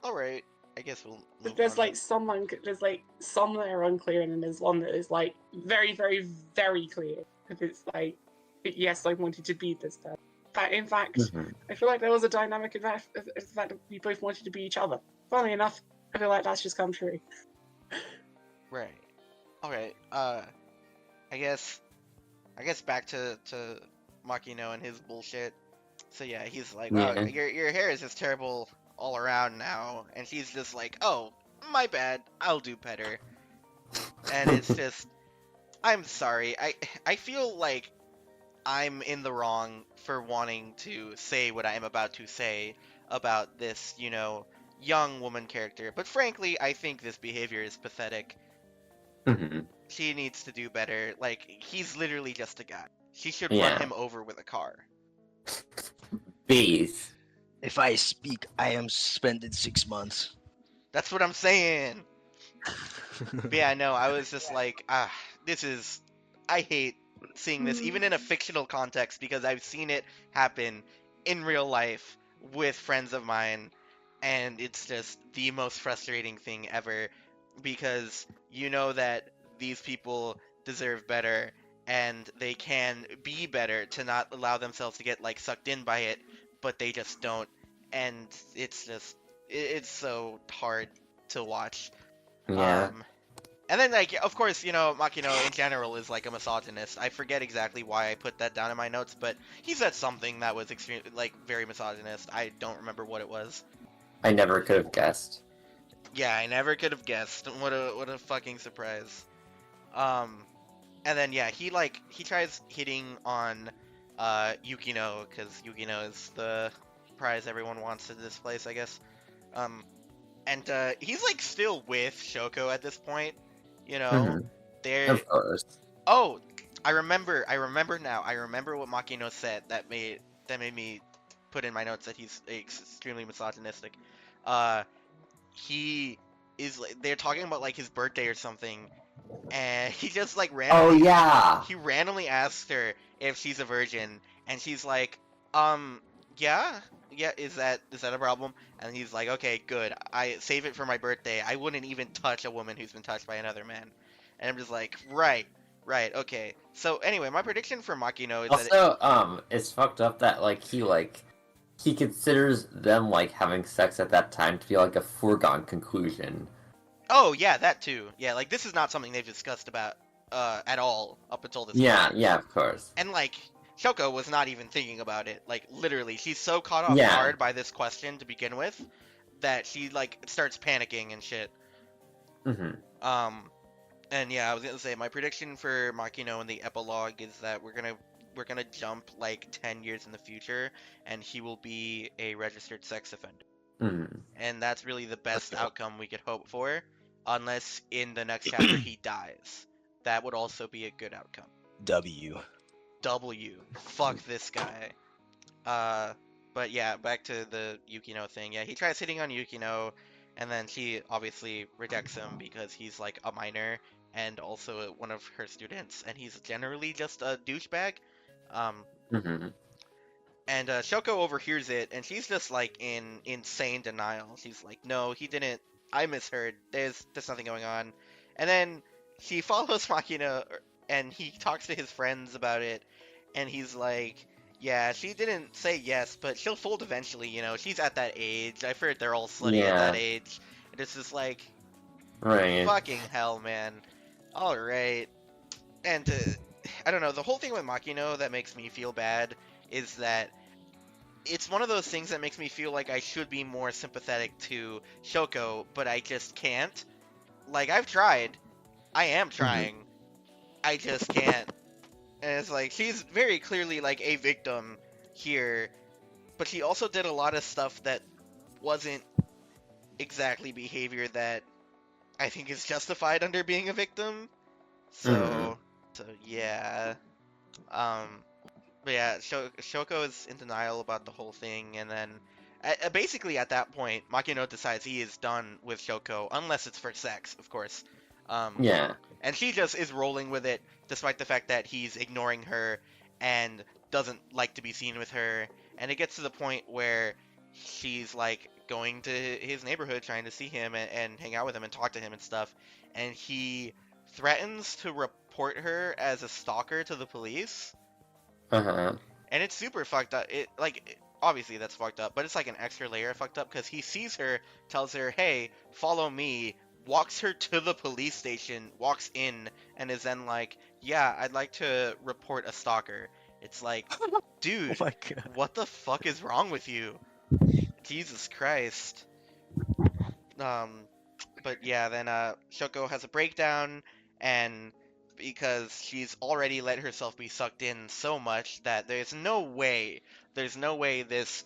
S1: All right. I guess we'll. Move
S3: There's
S1: on
S3: like some that are unclear, and then there's one that is like very, very, very clear. If it's like, yes, I wanted to be this person. But in fact,
S2: Mm-hmm.
S3: I feel like there was a dynamic of the fact that we both wanted to be each other. Funnily enough, I feel like that's just come true.
S1: Right. Okay. I guess back to Makino and his bullshit. So yeah, he's like, "Wow,
S2: Yeah.
S1: your hair is just terrible all around now," and she's just like, "Oh, my bad. I'll do better." And it's just, I'm sorry. I feel like I'm in the wrong for wanting to say what I'm about to say about this, young woman character. But frankly, I think this behavior is pathetic.
S2: Mm-hmm.
S1: She needs to do better. Like, he's literally just a guy. She should
S2: Yeah.
S1: run him over with a car.
S2: Bees.
S4: If I speak, I am suspended 6 months.
S1: That's what I'm saying. But yeah, no, I was just like, I hate seeing this, even in a fictional context, because I've seen it happen in real life with friends of mine, and it's just the most frustrating thing ever, because you know that these people deserve better, and they can be better to not allow themselves to get, like, sucked in by it, but they just don't, and it's just, it's so hard to watch.
S2: Yeah.
S1: And then, like, of course, Makino in general is, like, a misogynist. I forget exactly why I put that down in my notes, but he said something that was extremely, like, very misogynist. I don't remember what it was.
S2: I never could have guessed.
S1: Yeah, I never could have guessed. What a fucking surprise. And then, yeah, he tries hitting on Yukino, because Yukino is the prize everyone wants in this place, I guess. And he's like still with Shouko at this point. You know,
S2: Mhm.
S1: they're
S2: Of course.
S1: oh, I remember now. I remember what Makino said that made me put in my notes that he's extremely misogynistic. Uh, he is like they're talking about like his birthday or something, and he just like
S2: Oh
S1: randomly
S2: yeah.
S1: he randomly asked her if she's a virgin, and she's like, um, yeah, yeah, is that a problem? And he's like, okay, good. I save it for my birthday. I wouldn't even touch a woman who's been touched by another man. And I'm just like, right, right, okay. So anyway, my prediction for Makino is that
S2: Also, it's fucked up that he considers them like having sex at that time to be like a foregone conclusion.
S1: oh yeah, that too. Yeah, like this is not something they've discussed about at all up until this
S2: Yeah,
S1: point.
S2: yeah, of course.
S1: And like Shoko was not even thinking about it. Like literally, she's so caught off
S2: Yeah.
S1: guard by this question to begin with that she like starts panicking and shit.
S2: Mhm.
S1: And yeah, I was gonna say my prediction for Makino in the epilogue is that we're gonna jump like 10 years in the future, and he will be a registered sex offender.
S2: Mhm.
S1: And that's really the best outcome we could hope for, unless in the next chapter he dies. That would also be a good outcome.
S4: W.
S1: W. Fuck this guy. But yeah, back to the Yukino thing. Yeah, he tries hitting on Yukino, and then she obviously rejects him because he's like a minor and also one of her students, and he's generally just a douchebag. Um,
S2: Mhm.
S1: and Shoko overhears it, and she's just like in insane denial. She's like, "No, he didn't. I misheard. There's nothing going on." And then she follows Makina, and he talks to his friends about it, and he's like, "Yeah, she didn't say yes, but she'll fold eventually. You know, she's at that age. I've heard they're all slutty at that
S2: Yeah.
S1: age." And it's just like,
S2: Right.
S1: fucking hell, man. All right, and I don't know. The whole thing with Makino that makes me feel bad is that it's one of those things that makes me feel like I should be more sympathetic to Shoko, but I just can't. Like, I've tried. I am
S2: Mhm.
S1: trying. I just can't. And it's like, she's very clearly, like, a victim here, but she also did a lot of stuff that wasn't exactly behavior that I think is justified under being a victim.
S2: Mhm.
S1: So yeah. Um, But yeah, Shoko is in denial about the whole thing, and then basically at that point, Makino decides he is done with Shoko, unless it's for sex, of course. Um,
S2: Yeah.
S1: and she just is rolling with it, despite the fact that he's ignoring her and doesn't like to be seen with her. And it gets to the point where she's like going to his neighborhood, trying to see him and hang out with him and talk to him and stuff. And he threatens to report her as a stalker to the police.
S2: Uh-huh.
S1: And it's super fucked up. Obviously that's fucked up, but it's like an extra layer of fucked up because he sees her, tells her, "Hey, follow me," walks her to the police station, walks in, and is then like, "Yeah, I'd like to report a stalker." It's like,
S4: Oh
S1: dude,
S4: my god.
S1: what the fuck is wrong with you? Jesus Christ. Um, but yeah, then Shoko has a breakdown, and because she's already let herself be sucked in so much that there's no way this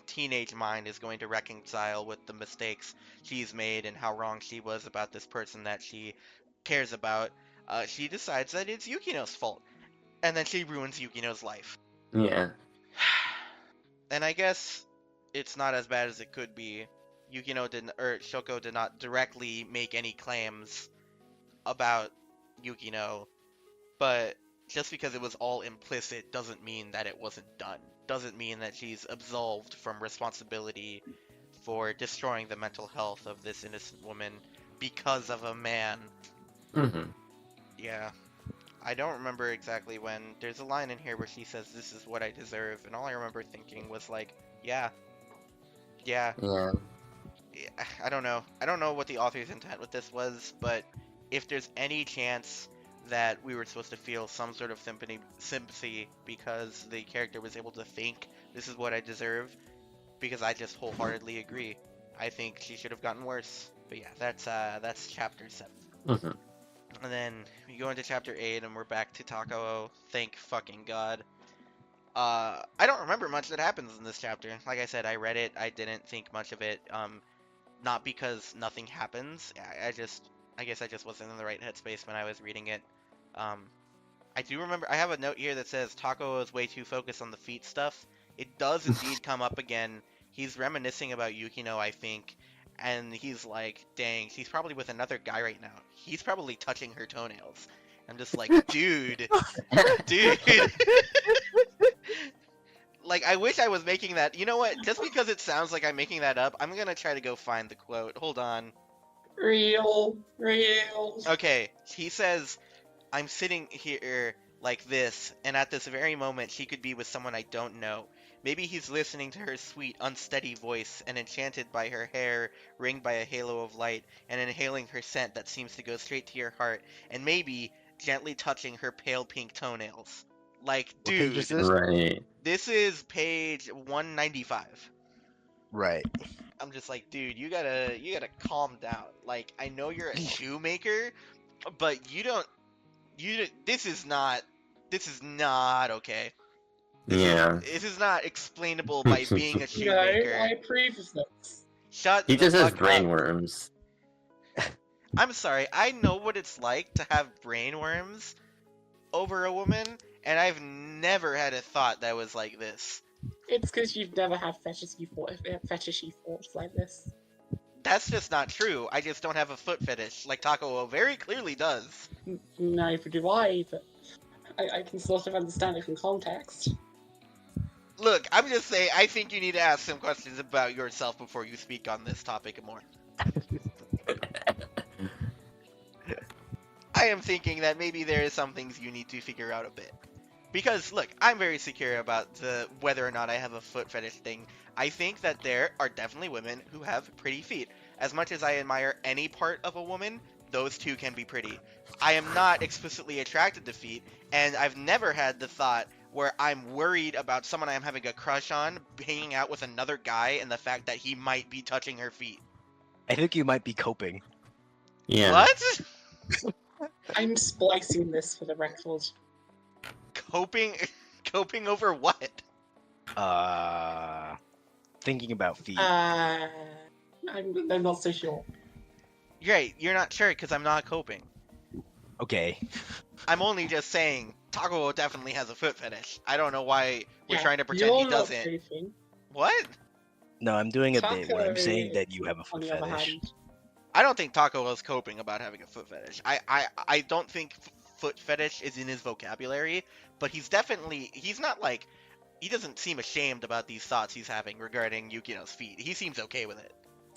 S1: teenage mind is going to reconcile with the mistakes she's made and how wrong she was about this person that she cares about. She decides that it's Yukino's fault, and then she ruins Yukino's life.
S2: Yeah.
S1: And I guess it's not as bad as it could be. Shoko did not directly make any claims about Yukino, but just because it was all implicit doesn't mean that it wasn't done. Doesn't mean that she's absolved from responsibility for destroying the mental health of this innocent woman because of a man.
S2: Mhm.
S1: Yeah. I don't remember exactly when. There's a line in here where she says, "This is what I deserve," and all I remember thinking was like, yeah, yeah,
S2: Yeah.
S1: I don't know. I don't know what the author's intent with this was, but if there's any chance that we were supposed to feel some sort of sympathy because the character was able to think this is what I deserve, because I just wholeheartedly agree. I think she should have gotten worse. But yeah, that's chapter 7.
S2: Mhm.
S1: And then we go into chapter 8 and we're back to Takao. Thank fucking God. I don't remember much that happens in this chapter. Like I said, I read it. I didn't think much of it. Not because nothing happens. I guess I just wasn't in the right headspace when I was reading it. Um, I do remember. I have a note here that says Taco is way too focused on the feet stuff. It does indeed come up again. He's reminiscing about Yukino, I think, and he's like, "Dang, she's probably with another guy right now. He's probably touching her toenails." I'm just like, dude, dude. Like, I wish I was making that. You know what? Just because it sounds like I'm making that up, I'm gonna try to go find the quote. Hold on.
S3: Real.
S1: Okay, he says, I'm sitting here like this, and at this very moment she could be with someone I don't know. Maybe he's listening to her sweet, unsteady voice, and enchanted by her hair ringed by a halo of light, and inhaling her scent that seems to go straight to your heart, and maybe gently touching her pale pink toenails. Like,
S4: What page is
S1: dude,
S4: this?
S2: Right.
S1: this is page 195.
S4: Right.
S1: I'm just like, dude, you gotta calm down. Like, I know you're a shoemaker, but this is not okay.
S2: Yeah.
S1: This is not explainable by being a
S3: No,
S1: shoemaker.
S3: I approve of this.
S1: Shut
S2: He
S1: the
S2: just has
S1: fuck
S2: brain
S1: up.
S2: worms.
S1: I'm sorry, I know what it's like to have brainworms over a woman, and I've never had a thought that was like this.
S3: It's because you've never had fetishy thoughts like this.
S1: That's just not true. I just don't have a foot fetish, like Taco very clearly does.
S3: Neither do I, but I can sort of understand it from context.
S1: Look, I'm just saying, I think you need to ask some questions about yourself before you speak on this topic more. I am thinking that maybe there is some things you need to figure out a bit. Because, look, I'm very secure about whether or not I have a foot fetish thing. I think that there are definitely women who have pretty feet. As much as I admire any part of a woman, those two can be pretty. I am not explicitly attracted to feet, and I've never had the thought where I'm worried about someone I'm having a crush on hanging out with another guy and the fact that he might be touching her feet.
S4: I think you might be coping.
S2: Yeah.
S1: What?
S3: I'm splicing this for the record.
S1: Coping over what?
S4: Thinking about feet.
S3: I'm not so sure.
S1: Right, you're not sure because I'm not coping.
S4: Okay.
S1: I'm only just saying Taco definitely has a foot fetish. I don't know why we're
S3: Yeah,
S1: trying to pretend he
S3: you're not
S1: doesn't.
S3: coping.
S1: What?
S4: No, I'm doing a bit when I'm
S3: Taco,
S4: saying that you have a
S3: On
S4: foot
S3: the other
S4: fetish.
S3: hand,
S1: I don't think Taco was coping about having a foot fetish. I don't think foot fetish is in his vocabulary, but he's not like, he doesn't seem ashamed about these thoughts he's having regarding Yukino's feet. He seems okay with it.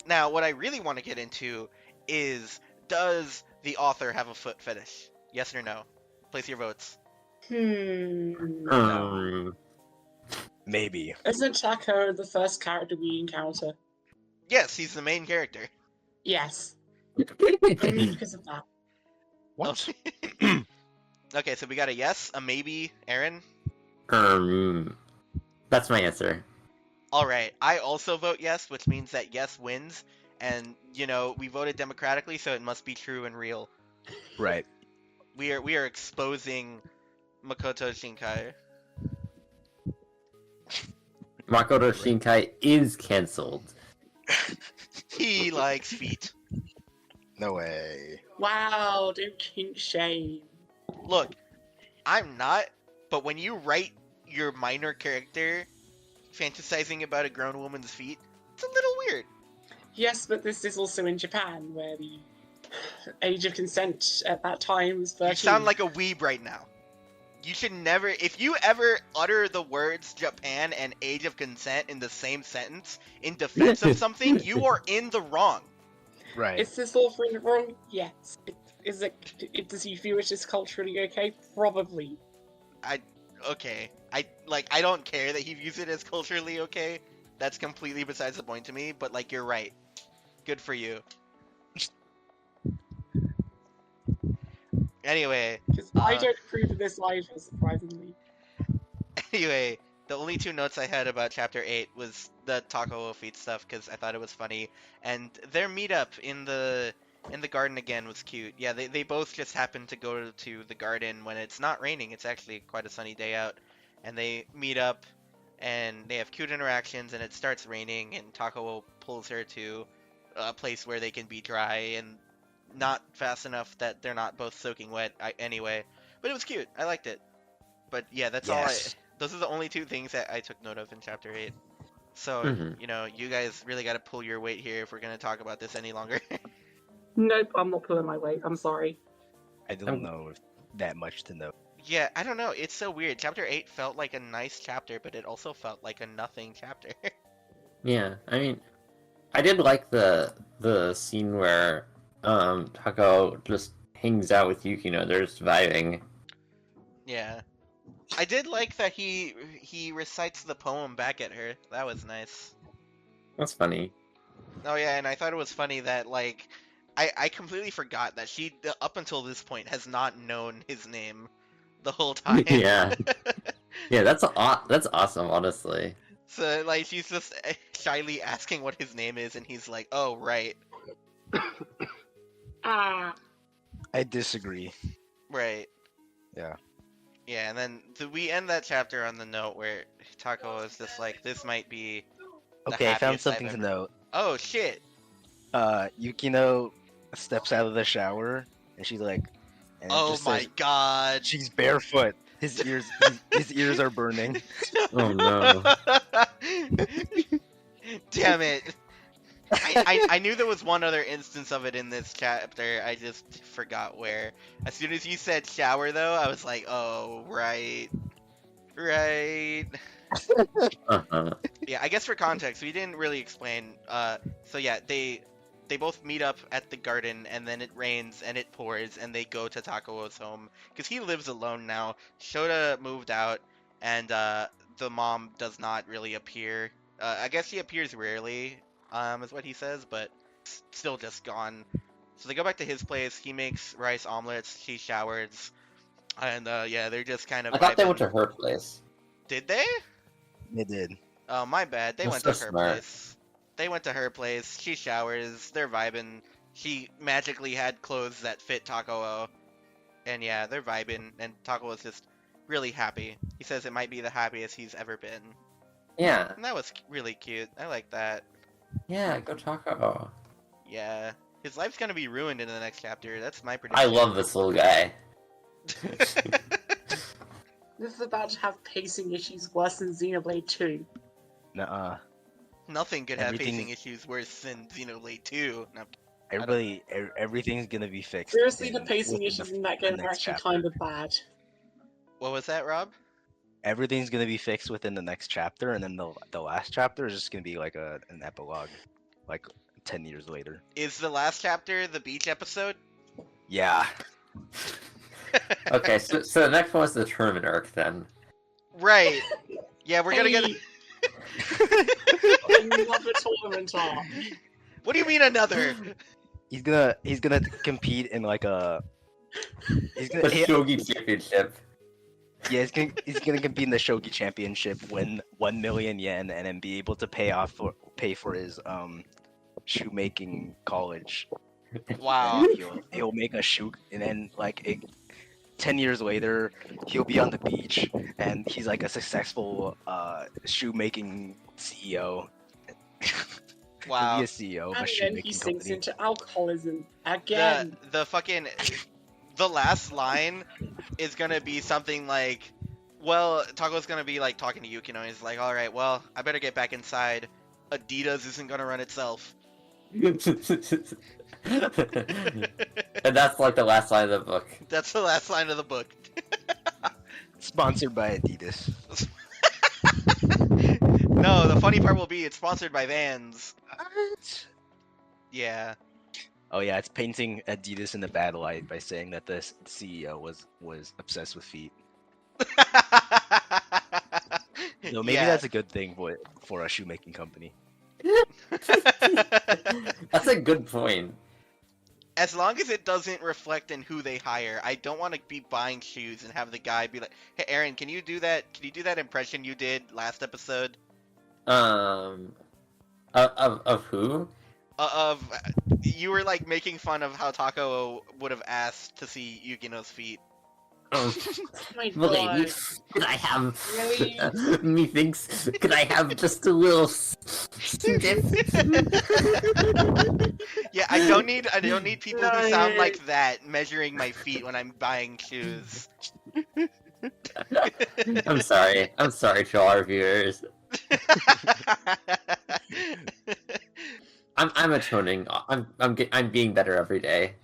S1: Now, what I really want to get into is, does the author have a foot fetish? Yes or no? Place your votes.
S3: no.
S2: Um,
S4: Maybe.
S3: Isn't Taco the first character we encounter?
S1: Yes, he's the main character.
S3: Yes. Only because of that.
S4: What?
S1: Okay, so we got a yes, a maybe, Aaron.
S2: That's my answer.
S1: All right, I also vote yes, which means that yes wins, and we voted democratically, so it must be true and real.
S4: Right.
S1: We are exposing Makoto Shinkai.
S2: Makoto Shinkai is cancelled.
S1: He likes feet.
S4: No way.
S3: Wow, don't kink shame.
S1: Look, I'm not, but when you write your minor character fantasizing about a grown woman's feet, it's a little weird.
S3: Yes, but this is also in Japan, where the age of consent at that time was 13.
S1: You sound like a weeb right now. You should never, if you ever utter the words Japan and age of consent in the same sentence in defense of something, you are in the wrong.
S4: Right.
S3: Is this author in the wrong? Yes. Does he feel it is culturally okay? Probably.
S1: Okay. I don't care that he views it as culturally okay. That's completely besides the point to me, but you're right. Good for you. Anyway.
S3: Because I don't approve of this either, surprisingly.
S1: Anyway, the only two notes I had about chapter 8 was the Taco feet stuff because I thought it was funny, and their meetup in the garden again was cute. Yeah, they both just happened to go to the garden when it's not raining. It's actually quite a sunny day out, and they meet up, and they have cute interactions, and it starts raining, and Taco pulls her to a place where they can be dry and not fast enough that they're not both soaking wet anyway. But it was cute. I liked it. But yeah, that's all I.
S4: Yes.
S1: Those are the only two things that I took note of in chapter 8. So,
S2: Mhm.
S1: you guys really got to pull your weight here if we're going to talk about this any longer.
S3: Nope, I'm not pulling my weight. I'm sorry.
S4: I don't know if that much to know.
S1: Yeah, I don't know. It's so weird. Chapter 8 felt like a nice chapter, but it also felt like a nothing chapter.
S2: Yeah, I mean, I did like the scene where Taco just hangs out with Yukino. They're just vibing.
S1: Yeah. I did like that he recites the poem back at her. That was nice.
S2: That's funny.
S1: Oh yeah, and I thought it was funny that like I completely forgot that she up until this point has not known his name the whole time.
S2: Yeah, yeah, that's awesome, honestly.
S1: So like she's just shyly asking what his name is, and he's like, "Oh right,
S3: Ah,
S4: I disagree.
S1: right."
S4: Yeah.
S1: Yeah, and then we end that chapter on the note where Taco is just like, "This might be the
S4: Okay, I found
S1: happiest I've
S4: something to
S1: ever-"
S4: note.
S1: Oh shit!
S4: Yukino steps out of the shower and she's like, and it
S1: Oh
S4: just
S1: my
S4: says
S1: god!
S4: she's barefoot. His ears are burning.
S2: Oh no.
S1: Damn it! I knew there was one other instance of it in this chapter. I just forgot where. As soon as you said shower, though, I was like, "Oh, right, right."
S2: Uh-huh.
S1: Yeah, I guess for context, we didn't really explain. So yeah, they both meet up at the garden, and then it rains and it pours, and they go to Tako's home because he lives alone now. Shota moved out, and the mom does not really appear. I guess she appears rarely, is what he says, but still just gone. So they go back to his place. He makes rice omelets. She showers, and yeah, they're just kind of
S2: I thought they
S1: vibing.
S2: went to her place.
S1: Did they?
S4: They did.
S1: Oh, my bad. They
S2: That's
S1: went
S2: so
S1: to her
S2: smart.
S1: place. They went to her place. She showers. They're vibing. She magically had clothes that fit Taco. And yeah, they're vibing. And Taco is just really happy. He says it might be the happiest he's ever been.
S2: Yeah,
S1: And that was really cute. I like that.
S2: yeah, go Taco.
S1: Yeah. His life's gonna be ruined in the next chapter. That's my
S2: I
S1: prediction.
S2: love this little guy.
S3: this is about to have pacing issues worse than Xenoblade 2.
S4: Nuh-uh.
S1: Nothing could have
S4: Everything-
S1: pacing issues worse than Xenoblade 2. No,
S4: Everything's gonna be fixed.
S3: Seriously, the
S4: in-
S3: pacing
S4: within
S3: issues
S4: the-
S3: in that
S4: the
S3: game are
S4: next
S3: actually
S4: chapter.
S3: kind of bad.
S1: what was that, Rob?
S4: Everything's gonna be fixed within the next chapter, and then the last chapter is just gonna be like an epilogue, like 10 years later.
S1: Is the last chapter the beach episode?
S4: Yeah.
S2: Okay, so the next one was the tournament arc then.
S1: Right. Yeah, we're gonna get.
S3: Another tournament arc.
S1: What do you mean another?
S4: He's gonna compete in like a. He's
S2: The
S4: gonna
S2: Shogi Championship.
S4: yeah he's gonna compete in the Shogi Championship, win 1 million yen, and then be able to pay for his shoemaking college.
S1: Wow.
S4: And he'll make a shoe, and then 10 years later, he'll be on the beach, and he's like a successful shoemaking CEO.
S1: Wow.
S4: He'll be a CEO of a
S3: And then
S4: shoemaking
S3: he sinks
S4: company.
S3: into alcoholism again.
S1: The fucking the last line is gonna be something like, well, Taco's gonna be like talking to Yukino. He's like, all right, well, I better get back inside. Adidas isn't gonna run itself.
S2: And that's like the last line of the book.
S1: That's the last line of the book.
S4: Sponsored by Adidas.
S1: No, the funny part will be it's sponsored by Vans.
S4: What?
S1: Yeah.
S4: Oh yeah, it's painting Adidas in a bad light by saying that the CEO was obsessed with feet. No, maybe
S1: Yeah.
S4: that's a good thing for a shoemaking company.
S2: That's a good point.
S1: As long as it doesn't reflect in who they hire, I don't want to be buying shoes and have the guy be like, "Hey, Aaron, can you do that? Can you do that impression you did last episode
S2: Of who?
S1: of you were like making fun of how Taco would have asked to see Yukino's feet."
S2: Oh,
S3: Oh my
S2: lady,
S3: god.
S2: could I have
S3: Really?
S2: methinks? Could I have just a little sniff?
S1: Yeah, I don't need people who sound
S3: No.
S1: like that measuring my feet when I'm buying shoes.
S2: I'm sorry. I'm sorry to all our viewers. I'm atoning. I'm being better every day.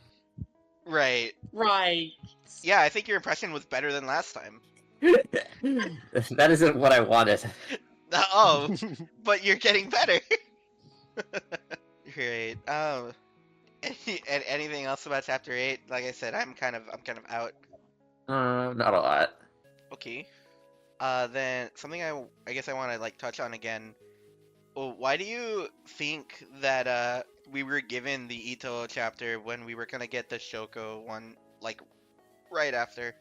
S1: Right.
S3: Right.
S1: Yeah, I think your impression was better than last time.
S2: That isn't what I wanted.
S1: Oh, but you're getting better. Great. Anything else about chapter 8? Like I said, I'm kind of out.
S2: Not a lot.
S1: Okay. Then something I guess I want to like touch on again. Well, why do you think that we were given the Ito chapter when we were gonna get the Shouko one like right after?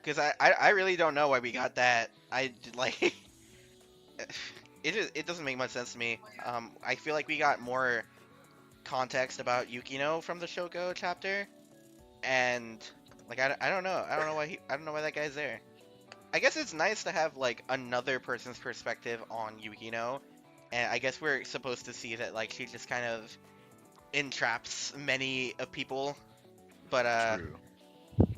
S1: Because I really don't know why we got that. Like it doesn't make much sense to me. I feel like we got more context about Yukino from the Shouko chapter, and like I don't know I don't know why that guy's there. I guess it's nice to have like another person's perspective on Yukino, and I guess we're supposed to see that like she just kind of entraps many of people, but
S4: True.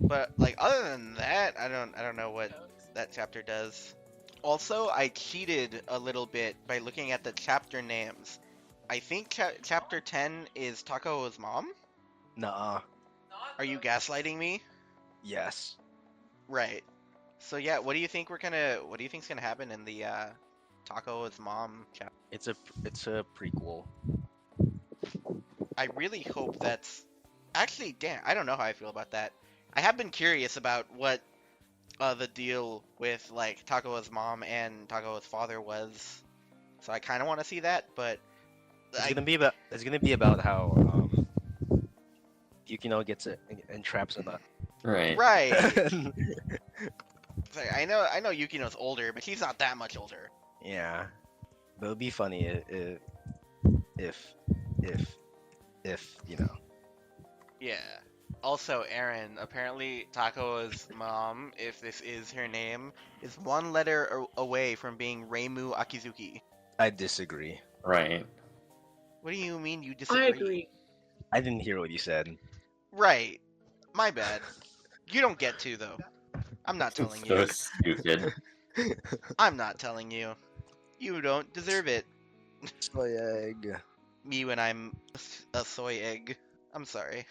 S1: but like other than that, I don't know what that chapter does. Also, I cheated a little bit by looking at the chapter names. I think chapter 10 is Takao's mom.
S4: Nuh-uh.
S1: Are you gaslighting me?
S4: Yes.
S1: Right. So yeah, what do you think's gonna happen in the Takao's mom chapter?
S4: It's a prequel.
S1: I really hope that's actually damn. I don't know how I feel about that. I have been curious about what the deal with like Takao's mom and Takao's father was, so I kind of want to see that. But
S4: It's gonna be about how Yukino gets it and traps in
S2: Right.
S1: right,
S4: that.
S1: It's like, I know Yukino's older, but he's not that much older.
S4: Yeah, but it'd be funny if you know.
S1: Yeah. Also, Aaron, apparently Takao's mom, if this is her name, is one letter away from being Reimu Akizuki.
S4: I disagree.
S2: Right.
S1: What do you mean you disagree?
S3: I agree.
S4: I didn't hear what you said.
S1: Right. My bad. You don't get to, though. I'm not telling
S2: So
S1: you.
S2: stupid.
S1: I'm not telling you. You don't deserve it.
S4: Soy egg.
S1: Me when I'm a soy egg. I'm sorry.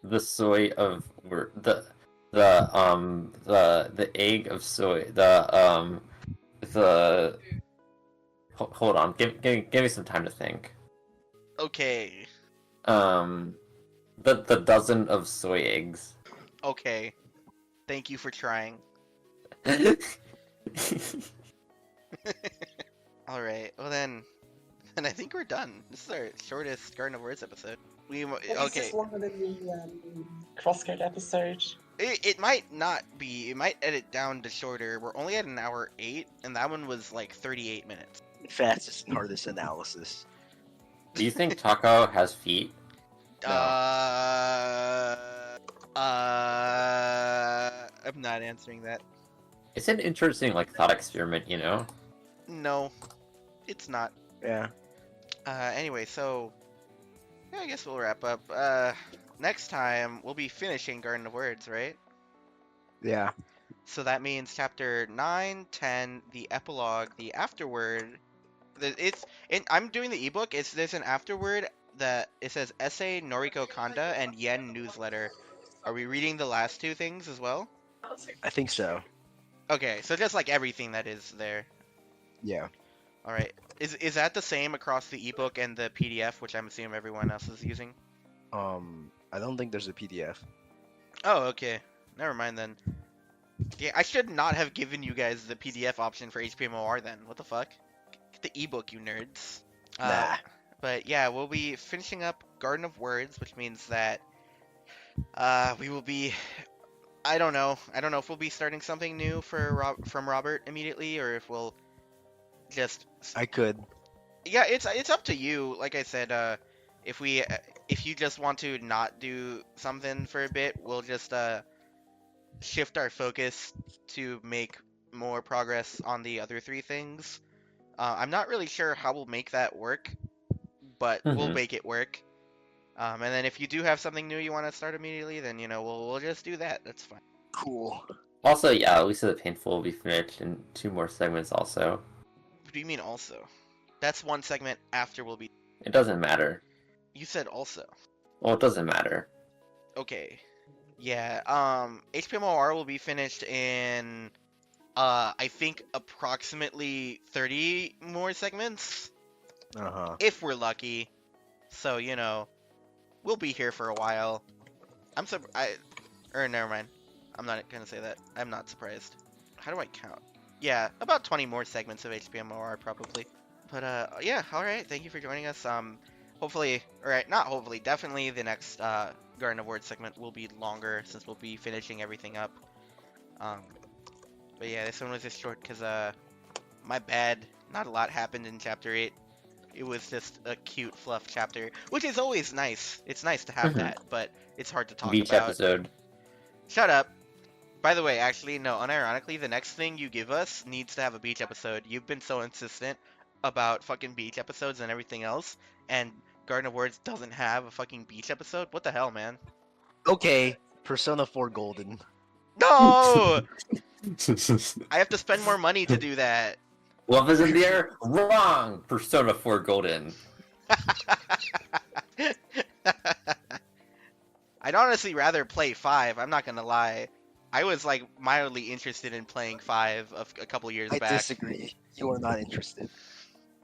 S2: The soy of the egg of soy. Hold on. Give me some time to think.
S1: Okay.
S2: The dozen of soy eggs.
S1: Okay. Thank you for trying. Alright, well then I think we're done. This is our shortest Garden of Words episode.
S3: This
S1: Okay.
S3: is longer than the Crosscode episode.
S1: It might not be. It might edit down to shorter. We're only at an hour 8, and that one was like 38 minutes.
S4: Fastest and hardest analysis.
S2: Do you think Taco has feet?
S4: No.
S1: I'm not answering that.
S2: It's an interesting thought experiment, you know?
S1: No, it's not.
S4: Yeah.
S1: Anyway, so yeah, I guess we'll wrap up. Next time we'll be finishing Garden of Words, right?
S4: Yeah.
S1: So that means chapter 9, 10, the epilogue, the afterword. I'm doing the ebook. There's an afterword that it says essay, Noriko Kanda, and Yen newsletter. Are we reading the last two things as well?
S4: I think so.
S1: Okay, so just like everything that is there.
S4: Yeah.
S1: All right. Is that the same across the ebook and the PDF, which I'm assuming everyone else is using?
S4: I don't think there's a PDF.
S1: Oh, okay. Never mind then. Yeah, I should not have given you guys the PDF option for HPMOR then. What the fuck? Get the ebook, you nerds.
S4: Nah.
S1: But yeah, we'll be finishing up Garden of Words, which means that we will be. I don't know if we'll be starting something new from Robert immediately, or if we'll just.
S4: I could.
S1: Yeah, it's up to you. Like I said, if you just want to not do something for a bit, we'll just shift our focus to make more progress on the other three things. I'm not really sure how we'll make that work, but we'll make it work. And then if you do have something new you want to start immediately, then we'll just do that. That's fine.
S4: Cool.
S2: Also, yeah, at least the painful will be finished in 2 more segments. Also,
S1: What do you mean also? That's one segment after we'll be.
S2: it doesn't matter.
S1: You said also.
S2: Well, it doesn't matter.
S1: Okay. Yeah. HPMOR will be finished in I think approximately 30 more segments if we're lucky. So, we'll be here for a while. Never mind. I'm not gonna say that. I'm not surprised. How do I count? Yeah, about 20 more segments of HPMOR probably. But yeah, all right. Thank you for joining us. Hopefully, not hopefully, definitely the next Garden of Words segment will be longer since we'll be finishing everything up. But yeah, this one was just short because my bad. Not a lot happened in chapter 8. It was just a cute fluff chapter, which is always nice. It's nice to have that, but it's hard to talk
S2: Beach
S1: about.
S2: episode.
S1: Shut up. By the way, actually, no, unironically, the next thing you give us needs to have a beach episode. You've been so insistent about fucking beach episodes and everything else, and Garden of Words doesn't have a fucking beach episode? What the hell, man?
S4: Okay, Persona 4 Golden.
S1: No! I have to spend more money to do that.
S2: Love is in the air? Wrong! Persona 4 Golden.
S1: I'd honestly rather play 5, I'm not gonna lie. I was like mildly interested in playing 5 a couple years back.
S4: I disagree. You are not interested.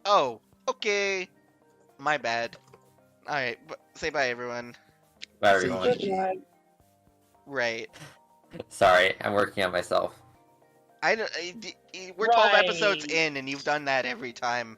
S1: Oh, okay. My bad. Alright, say bye everyone.
S2: Bye, everyone.
S3: Good night.
S1: Right.
S2: Sorry, I'm working on myself.
S1: We're 12 episodes in and you've done that every time.